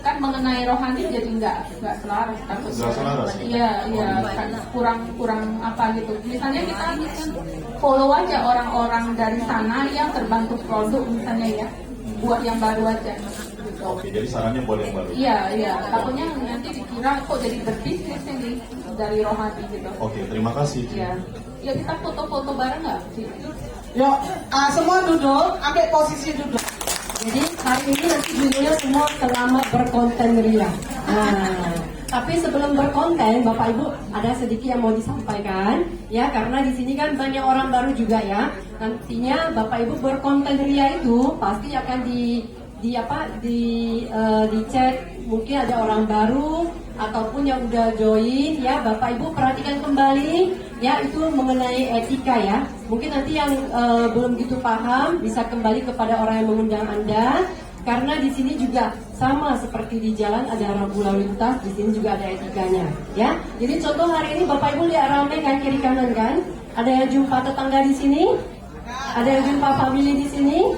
Kan mengenai rohani jadi nggak selaras takutnya. Nggak selaras. Iya kan kurang apa gitu. Misalnya kita follow aja orang-orang dari sana yang terbantu produk misalnya ya, buat yang baru aja. Gitu. Oke, jadi sarannya buat yang baru. Iya. Takutnya nanti dikira kok jadi berbisnis ini dari rohani gitu. Oke, terima kasih. Iya. Ya kita foto-foto bareng nggak sih? Yuk, semua duduk, ambil posisi duduk. Jadi hari ini nanti judulnya semua selamat berkonten ria. Nah, Tapi sebelum berkonten, Bapak Ibu ada sedikit yang mau disampaikan, ya karena di sini kan banyak orang baru juga ya. Nantinya Bapak Ibu berkonten ria itu pasti akan dicek, mungkin ada orang baru ataupun yang udah join, ya Bapak Ibu perhatikan kembali, ya itu mengenai etika ya. Mungkin nanti yang belum gitu paham bisa kembali kepada orang yang mengundang Anda. Karena di sini juga sama seperti di jalan ada rambu lalu lintas, di sini juga ada etikanya, ya. Jadi contoh hari ini Bapak Ibu lihat ramai kan kiri kanan kan? Ada yang jumpa tetangga di sini, ada yang jumpa family di sini.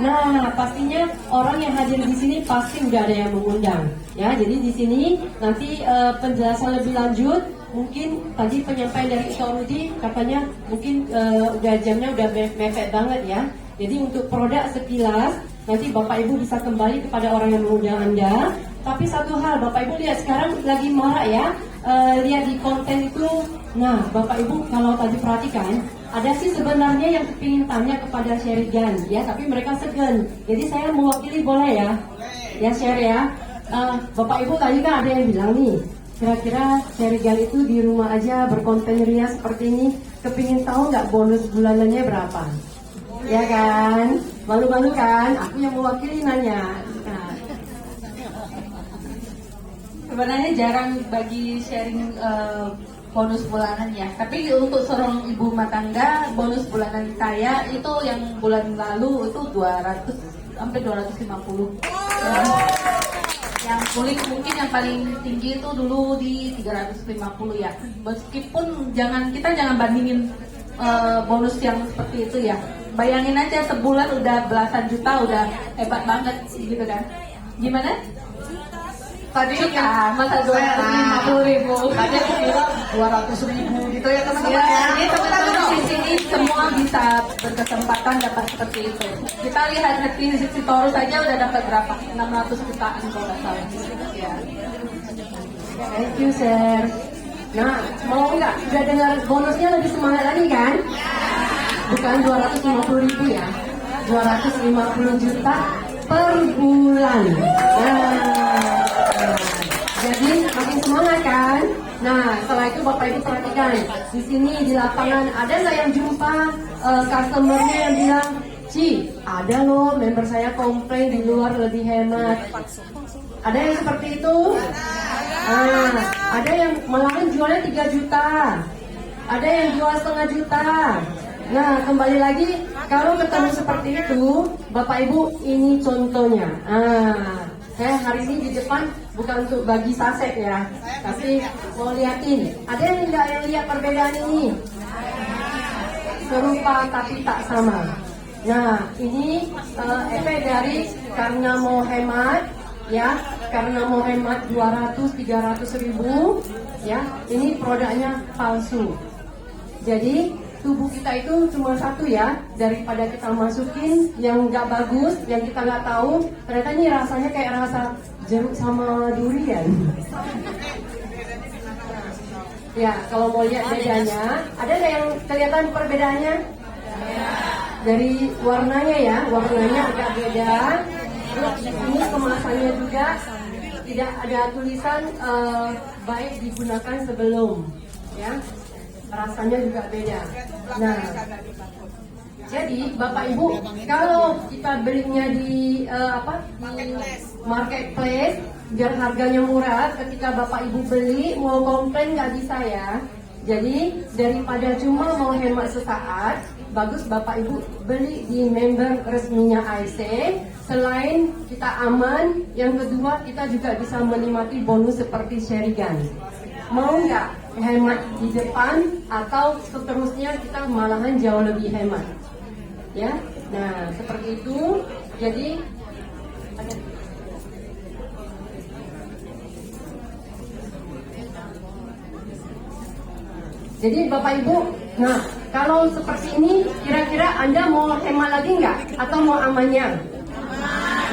Nah, pastinya orang yang hadir di sini pasti udah ada yang mengundang, ya. Jadi di sini nanti penjelasan lebih lanjut. Mungkin tadi penyampaian dari Pak Rudi katanya mungkin udah jamnya udah mepet banget ya. Jadi untuk produk sekilas nanti Bapak Ibu bisa kembali kepada orang yang mengundang Anda. Tapi satu hal Bapak Ibu lihat sekarang lagi marak ya, lihat di konten itu. Nah Bapak Ibu kalau tadi perhatikan, ada sih sebenarnya yang ingin tanya kepada Sherigan ya, tapi mereka segan. Jadi saya mewakili boleh ya? Ya share ya. Bapak Ibu tadi kan ada yang bilang nih, kira-kira Sherigan itu di rumah aja berkonten ria seperti ini, kepingin tahu nggak bonus bulanannya berapa? Ya kan? Malu-malu kan? Aku yang mewakili nanya. Nah. Sebenarnya jarang bagi sharing bonus bulanan ya. Tapi untuk seorang ibu rumah tangga, bonus bulanan saya itu yang bulan lalu itu 200 sampai 250. Yang kulit mungkin yang paling tinggi itu dulu di 350 ya. Meskipun kita jangan bandingin bonus yang seperti itu ya. Bayangin aja sebulan udah belasan juta, udah hebat banget gitu kan. Gimana? Tadi kan masa 250.000, Tadi aku bilang 200.000 gitu ya teman-teman ya. Jadi teman-teman di sini semua bisa berkesempatan dapat seperti itu. Kita lihat netizen Torus saja udah dapat berapa? 600 jutaan kalau nggak salah. Ya. Thank you, Sir. Nah, mau nggak? Udah dengar bonusnya lebih semangat lagi kan? Bukan 250.000 ya, 250 juta per bulan. Nah, jadi makin semangat kan? Nah, setelah itu Bapak Ibu perhatikan di sini di lapangan ada nggak yang jumpa customernya yang bilang, Ci, ada loh member saya komplain di luar lebih hemat. Ada yang seperti itu? Nah, ada yang malahan jualnya 3 juta, ada yang jual setengah juta. Nah, kembali lagi, kalau ketemu seperti itu, Bapak Ibu, ini contohnya. Saya hari ini di depan bukan untuk bagi saset ya, tapi mau liatin. Ada yang enggak yang lihat perbedaan ini? Serupa tapi tak sama. Nah, ini efek dari karena mau hemat, ya, karena mau hemat 200-300 ribu, ya, ini produknya palsu. Jadi tubuh kita itu cuma satu ya, daripada kita masukin yang nggak bagus, yang kita nggak tahu, ternyata ini rasanya kayak rasa jeruk sama durian. Ya, kalau mau lihat bedanya, ada nggak yang kelihatan perbedaannya? Dari warnanya ya, warnanya agak beda. Terus ini kemasannya juga tidak ada tulisan baik digunakan sebelum, ya. Rasanya juga beda. Nah, jadi Bapak Ibu, kalau kita belinya di marketplace, biar harganya murah, ketika Bapak Ibu beli mau komplain nggak bisa ya. Jadi daripada cuma mau hemat sesaat, bagus Bapak Ibu beli di member resminya AIC. Selain kita aman, yang kedua kita juga bisa menikmati bonus seperti Sherigan. Mau nggak hemat di depan atau seterusnya kita malahan jauh lebih hemat, ya? Nah seperti itu. Jadi Bapak Ibu, nah kalau seperti ini kira-kira Anda mau hemat lagi nggak atau mau amannya?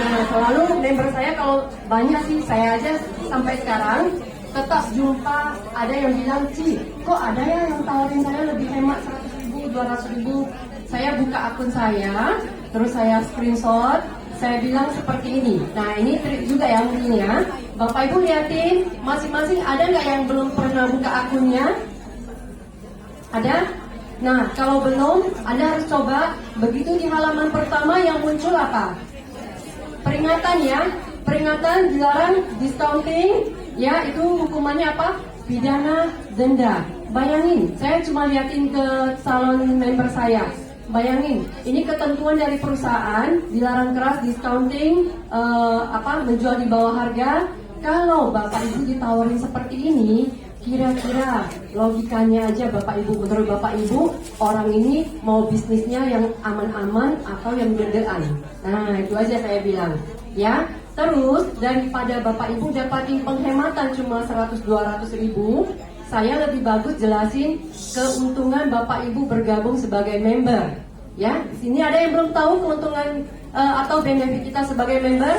Nah selalu member saya kalau banyak sih, saya aja sampai sekarang tetap jumpa ada yang bilang, Ci, kok ada ya yang tawarin saya lebih hemat 100.000, 200.000. Saya buka akun saya, terus saya screenshot, saya bilang seperti ini. Nah, ini trik juga ya mungkin. Bapak Ibu liatin, masing-masing ada nggak yang belum pernah buka akunnya? Ada? Nah, kalau belum, Anda harus coba. Begitu di halaman pertama yang muncul apa? Peringatan ya. Peringatan dilarang discounting. Ya, itu hukumannya apa? Pidana denda. Bayangin, saya cuma liatin ke salon member saya. Bayangin, ini ketentuan dari perusahaan, dilarang keras discounting, menjual di bawah harga. Kalau Bapak Ibu ditawarin seperti ini, kira-kira logikanya aja Bapak Ibu, menurut Bapak Ibu, orang ini mau bisnisnya yang aman-aman atau yang dedean? Nah, itu aja saya bilang, ya. Terus daripada Bapak Ibu dapatin penghematan cuma 100-200 ribu, saya lebih bagus jelasin keuntungan Bapak Ibu bergabung sebagai member. Ya, di sini ada yang belum tahu keuntungan atau benefit kita sebagai member?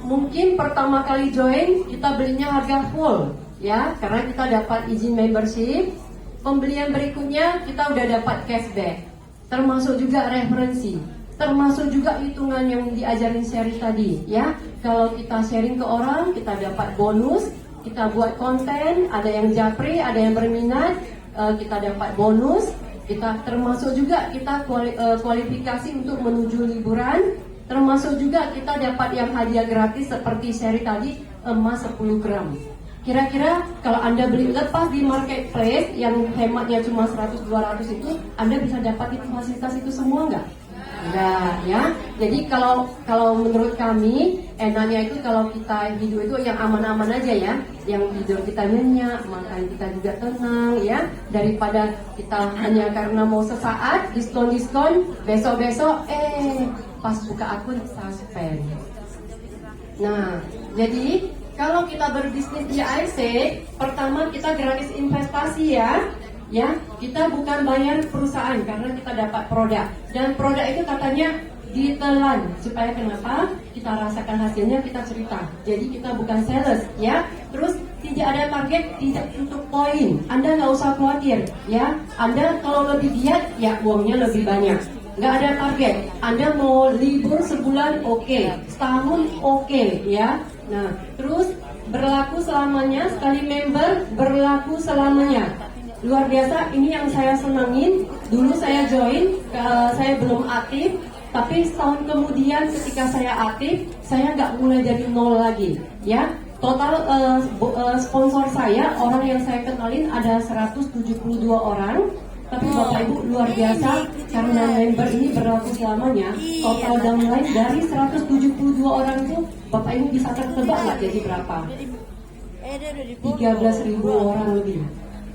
Mungkin pertama kali join kita belinya harga full, ya, karena kita dapat izin membership. Pembelian berikutnya kita udah dapat cashback, termasuk juga referensi, termasuk juga hitungan yang diajarin Sherry tadi, ya. Kalau kita sharing ke orang, kita dapat bonus. Kita buat konten, ada yang japri, ada yang berminat, kita dapat bonus. Kita termasuk juga kita kualifikasi untuk menuju liburan. Termasuk juga kita dapat yang hadiah gratis seperti Sherry tadi, emas 10 gram. Kira-kira kalau Anda beli lepas di marketplace yang hematnya cuma 100-200 itu, Anda bisa dapat fasilitas itu semua nggak? Enggak, ya. Jadi kalau menurut kami enaknya itu kalau kita hidup itu yang aman-aman aja ya, yang tidur kita nyenyak, makan kita juga tenang ya, daripada kita hanya karena mau sesaat diskon besok-besok pas buka akun suspend. Nah, jadi kalau kita berbisnis di ASC, pertama kita gratis investasi ya. Ya, kita bukan bayar perusahaan karena kita dapat produk, dan produk itu katanya ditelan supaya kenapa kita rasakan hasilnya, kita cerita. Jadi kita bukan sales ya. Terus tidak ada target, tidak tutup poin. Anda nggak usah khawatir ya. Anda kalau lebih giat ya uangnya lebih banyak. Nggak ada target. Anda mau libur sebulan oke, setahun oke ya. Nah, terus berlaku selamanya, sekali member berlaku selamanya. Luar biasa, ini yang saya senangin. Dulu saya join, saya belum aktif, tapi setahun kemudian ketika saya aktif, saya nggak mulai dari nol lagi. Ya, total sponsor saya, orang yang saya kenalin ada 172 orang. Tapi Bapak Ibu luar biasa, karena member ini berlaku selamanya. Total downline dari 172 orang itu, Bapak Ibu bisa tertebak nggak jadi berapa? 13.000 orang lebih.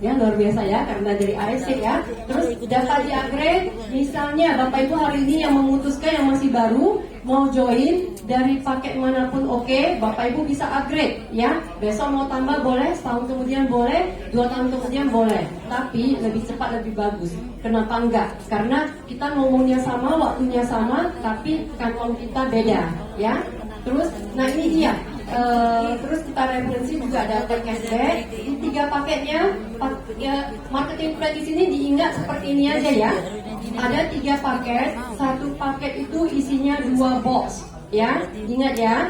Ya, luar biasa ya, karena dari ASC ya. Terus data di upgrade, misalnya Bapak Ibu hari ini yang memutuskan, yang masih baru mau join dari paket manapun oke, Bapak Ibu bisa upgrade ya. Besok mau tambah boleh, setahun kemudian boleh, 2 tahun kemudian boleh. Tapi lebih cepat lebih bagus. Kenapa enggak? Karena kita ngomongnya sama, waktunya sama, tapi kantong kita beda ya. Terus, nah ini dia. Terus kita referensi juga ada cashback. Di 3 paketnya, marketing plan di sini diingat seperti ini aja ya. Ada 3 paket, 1 paket itu isinya 2 box, ya. Ingat ya.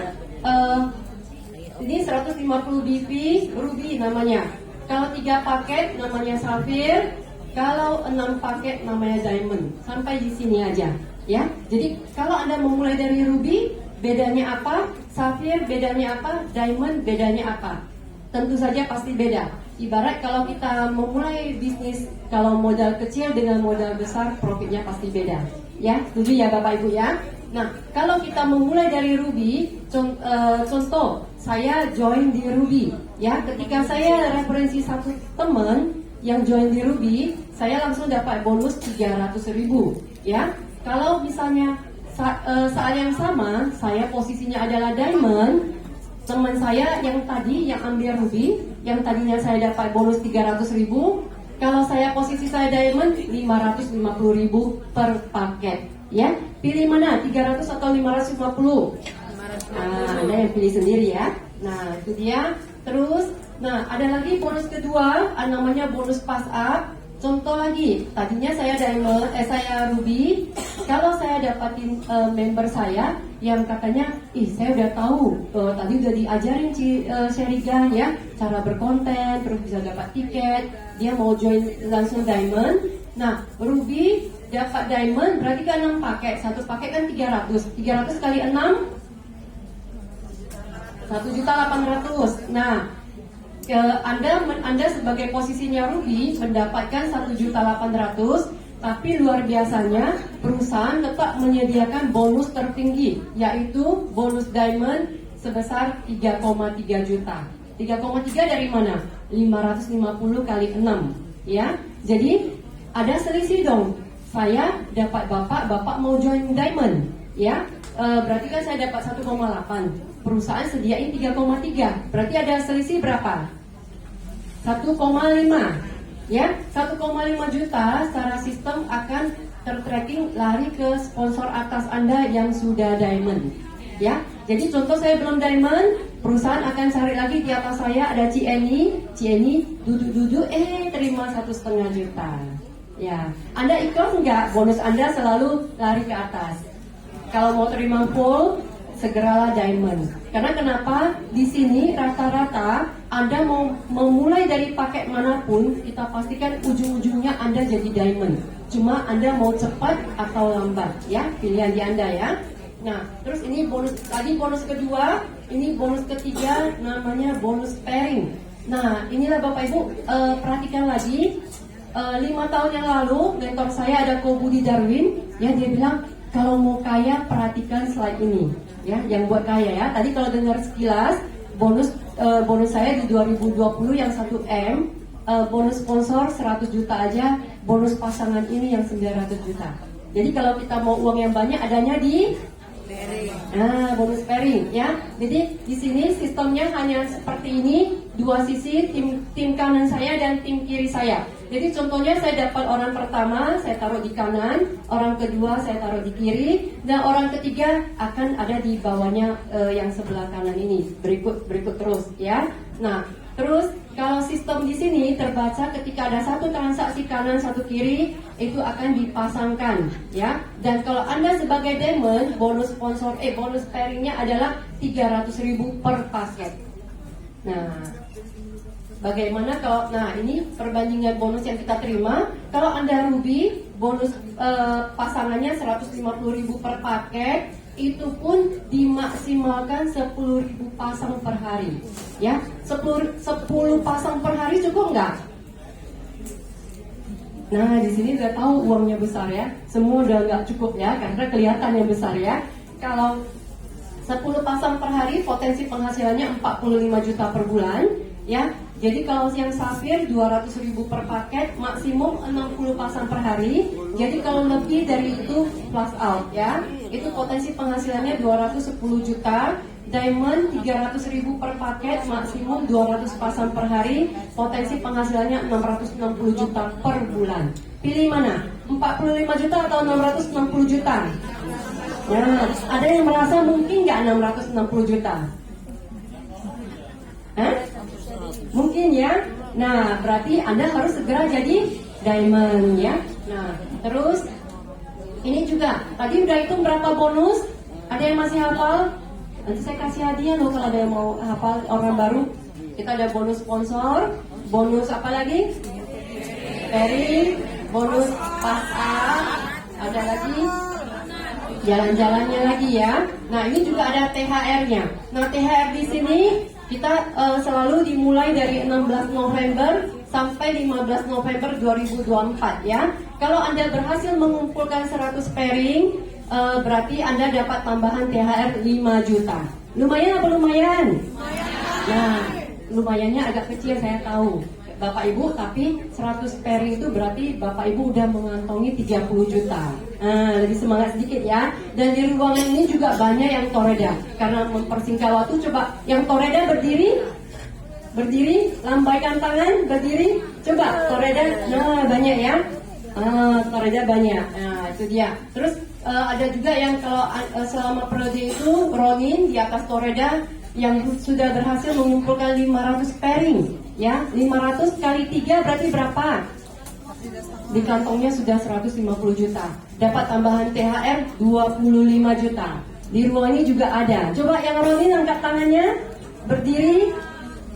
Ini 150 BP Ruby namanya. Kalau 3 paket namanya Sapphire, kalau 6 paket namanya Diamond. Sampai di sini aja, ya. Jadi kalau Anda memulai dari Ruby, bedanya apa? Sapphire bedanya apa? Diamond bedanya apa? Tentu saja pasti beda. Ibarat kalau kita memulai bisnis, kalau modal kecil dengan modal besar, profitnya pasti beda. Ya, setuju ya Bapak Ibu ya? Nah, kalau kita memulai dari Ruby, contoh, saya join di Ruby. Ya, ketika saya referensi satu teman yang join di Ruby, saya langsung dapat bonus 300.000. Ya, kalau misalnya saat yang sama, saya posisinya adalah Diamond. Teman saya yang tadi yang ambil Ruby, yang tadinya saya dapat bonus 300.000, kalau saya posisi saya Diamond 550.000 per paket. Ya, pilih mana? 300 atau 550? Nah, Anda yang pilih sendiri ya. Nah, itu dia. Terus, nah ada lagi bonus kedua, namanya bonus pass up. Contoh lagi, tadinya saya Diamond, saya Ruby, Kalau saya dapatin member saya yang katanya, saya udah tahu, tadi udah diajarin Sherigan ya, cara berkonten, terus bisa dapat tiket, dia mau join langsung Diamond. Nah, Ruby dapat Diamond berarti kan 6 paket, satu paket kan 300 kali 6 1.800.000. Nah, Anda sebagai posisinya Ruby mendapatkan 1.800.000, tapi luar biasanya perusahaan tetap menyediakan bonus tertinggi, yaitu bonus Diamond sebesar 3,3 juta. 3,3 dari mana? 550 kali 6 ya. Jadi ada selisih dong. Saya dapat bapak mau join Diamond ya. Berarti kan saya dapat 1,8. Perusahaan sediain 3,3. Berarti ada selisih berapa? 1,5 ya. 1,5 juta secara sistem akan tertracking lari ke sponsor atas Anda yang sudah Diamond ya. Jadi contoh saya belum Diamond, perusahaan akan cari lagi di atas saya ada Cieni duduk terima 1,5 juta ya. Anda ikhlas nggak bonus Anda selalu lari ke atas? Kalau mau terima full, segeralah Diamond. Karena kenapa? Di sini rata-rata Anda mau memulai dari paket manapun, kita pastikan ujung-ujungnya Anda jadi Diamond. Cuma Anda mau cepat atau lambat ya, pilihan di Anda ya. Nah, terus ini bonus tadi, bonus kedua, ini bonus ketiga, namanya bonus pairing. Nah, inilah Bapak Ibu, perhatikan lagi. 5 tahun yang lalu mentor saya ada Ko Budi Darwin ya, dia bilang kalau mau kaya perhatikan slide ini ya, yang buat kaya ya. Tadi kalau dengar sekilas bonus saya di 2020 yang 1M, bonus sponsor 100 juta aja, bonus pasangan ini yang 900 juta. Jadi kalau kita mau uang yang banyak adanya di bonus pairing ya. Jadi di sini sistemnya hanya seperti ini, dua sisi, tim kanan saya dan tim kiri saya. Jadi contohnya saya dapat orang pertama saya taruh di kanan, orang kedua saya taruh di kiri, dan orang ketiga akan ada di bawahnya yang sebelah kanan ini. Berikut terus ya. Nah, terus kalau sistem di sini terbaca ketika ada satu transaksi kanan satu kiri itu akan dipasangkan ya. Dan kalau Anda sebagai Diamond, bonus sponsor bonus pairingnya adalah 300.000 per paket. Nah, bagaimana kalau ini perbandingan bonus yang kita terima. Kalau Anda Ruby, bonus pasangannya 150.000 per paket, itu pun dimaksimalkan 10.000 pasang per hari ya. 10 pasang per hari cukup nggak? Nah, di sini udah tahu uangnya besar ya. Semua udah nggak cukup ya, karena kelihatannya besar ya. Kalau 10 pasang per hari, potensi penghasilannya 45 juta per bulan ya. Jadi kalau yang safir 200.000 per paket, maksimum 60 pasang per hari. Jadi kalau lebih dari itu plus out ya. Itu potensi penghasilannya 210 juta. Diamond 300.000 per paket, maksimum 200 pasang per hari. Potensi penghasilannya 660 juta per bulan. Pilih mana? 45 juta atau 660 juta? Nah, ada yang merasa mungkin nggak 660 juta? Hah? Mungkin ya. Nah, berarti Anda harus segera jadi Diamond ya. Nah, terus ini juga tadi udah hitung berapa bonus? Ada yang masih hafal? Nanti saya kasih hadiah loh kalau ada yang mau hafal, orang baru. Kita ada bonus sponsor, bonus apa lagi? Pairing, bonus pas-up, ada lagi jalan-jalannya lagi ya. Nah, ini juga ada THR-nya. Nah, THR di sini kita selalu dimulai dari 16 November sampai 15 November 2024 ya. Kalau Anda berhasil mengumpulkan 100 pairing, berarti Anda dapat tambahan THR 5 juta. Lumayan apa lumayan? Nah, lumayannya agak kecil saya tahu Bapak Ibu, tapi 100 pairing itu berarti Bapak Ibu udah mengantongi 30 juta. Nah, lebih semangat sedikit ya. Dan di ruangan ini juga banyak yang toreda. Karena mempersingkat waktu, coba yang toreda berdiri, lambaikan tangan, berdiri. Coba toreda, nah banyak ya. Toreda banyak. Nah, itu dia. Terus ada juga yang kalau selama periode itu Ronin di atas toreda yang sudah berhasil mengumpulkan 500 pairing ya. 500 kali 3 berarti berapa? Di kantongnya sudah 150 juta. Dapat tambahan THR 25 juta. Di ruang ini juga ada. Coba yang Ronin angkat tangannya, berdiri.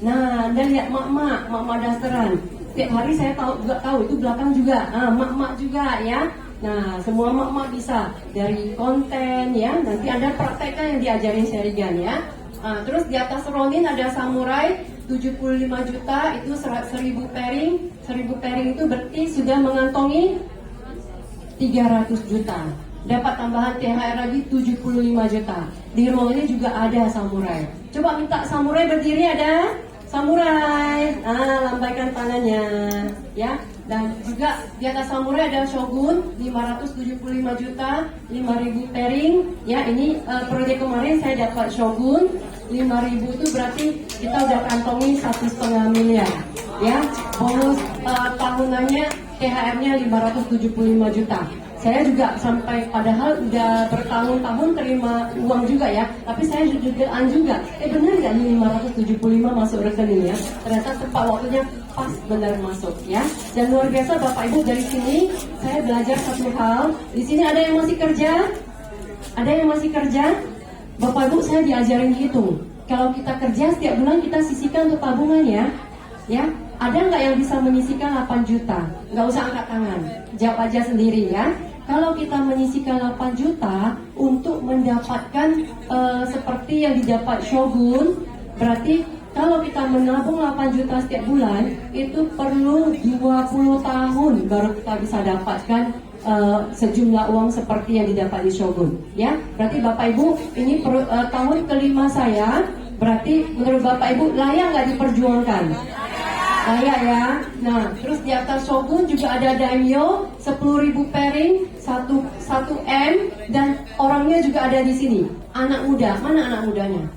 Nah, Anda lihat mak-mak dasteran. Tiap hari saya tahu itu belakang juga. Nah, mak-mak juga ya. Nah, semua mak-mak bisa dari konten ya. Nanti Anda praktekkan yang diajarin Sherigan ya. Nah, terus di atas Ronin ada samurai 75 juta, itu 1000 pairing. 1000 pairing itu berarti sudah mengantongi 300 juta. Dapat tambahan THR lagi 75 juta. Di ruang ini juga ada samurai. Coba minta samurai berdiri, ada samurai. Lambaikan tangannya ya. Dan juga di atas samurai ada Shogun 575 juta, 5000 pairing. Ya, ini proyek kemarin saya dapat Shogun 5000 itu berarti kita udah kantongi 1,5 miliar. Ya, bonus tahunannya THR-nya 575 juta. Saya juga sampai padahal udah bertahun-tahun terima uang juga ya, tapi saya juga benar nggak nih 575 masuk rekening ya? Ternyata tepat waktunya pas benar masuk ya. Dan luar biasa Bapak Ibu, dari sini saya belajar satu hal. Di sini ada yang masih kerja? Ada yang masih kerja? Bapak Ibu, saya diajarin hitung. Kalau kita kerja setiap bulan kita sisihkan untuk tabungan ya. Ya, ada nggak yang bisa menyisihkan 8 juta? Nggak usah angkat tangan, jawab aja sendiri ya. Kalau kita menyisihkan 8 juta untuk mendapatkan seperti yang didapat Shogun, berarti kalau kita menabung 8 juta setiap bulan, itu perlu 20 tahun baru kita bisa dapatkan sejumlah uang seperti yang didapat di Shogun. Ya, berarti Bapak Ibu ini tahun kelima saya, berarti menurut Bapak Ibu layak nggak diperjuangkan? Layak ya. Nah, terus di atas Shogun juga ada Daimyo 10.000 pairing 1 M, dan orangnya juga ada di sini. Anak muda, mana anak mudanya?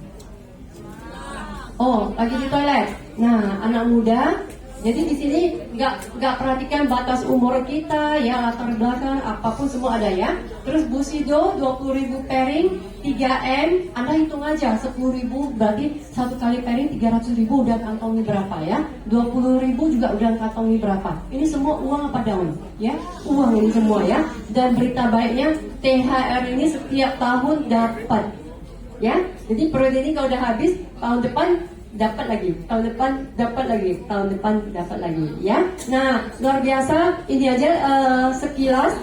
Oh, lagi di toilet. Nah, anak muda. Jadi di sini nggak perhatikan batas umur kita ya, latar belakang apapun semua ada ya. Terus Bushido 20.000 pairing 3M, Anda hitung aja 10.000 berarti satu kali pairing 300.000 udah kantongi berapa ya? 20.000 juga udah kantongi berapa? Ini semua uang apa daun? Ya, uang ini semua ya. Dan berita baiknya THR ini setiap tahun dapat. Ya, jadi periode ini kalau udah habis, tahun depan dapat lagi, tahun depan dapat lagi, tahun depan dapat lagi ya. Nah, luar biasa, ini aja sekilas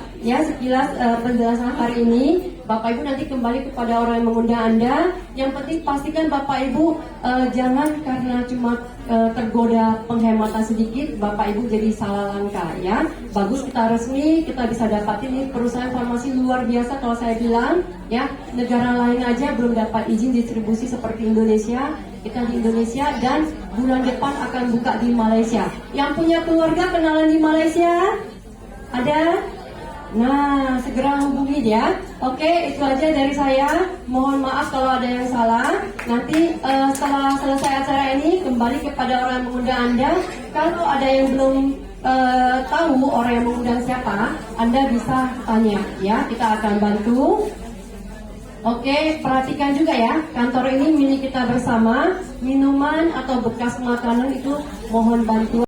penjelasan hari ini. Bapak Ibu nanti kembali kepada orang yang mengundang Anda. Yang penting pastikan Bapak Ibu jangan karena cuma tergoda penghematan sedikit, Bapak Ibu jadi salah langkah ya. Bagus kita resmi, kita bisa dapatin ini perusahaan farmasi luar biasa kalau saya bilang ya. Negara lain aja belum dapat izin distribusi seperti Indonesia. Kita di Indonesia dan bulan depan akan buka di Malaysia. Yang punya keluarga kenalan di Malaysia? Ada? Nah, segera hubungi ya. Oke, itu aja dari saya. Mohon maaf kalau ada yang salah. Nanti setelah selesai acara ini kembali kepada orang yang mengundang Anda. Kalau ada yang belum tahu orang yang mengundang siapa, Anda bisa tanya ya. Kita akan bantu. Oke, perhatikan juga ya, kantor ini milik kita bersama. Minuman atau bekas makanan itu mohon bantu.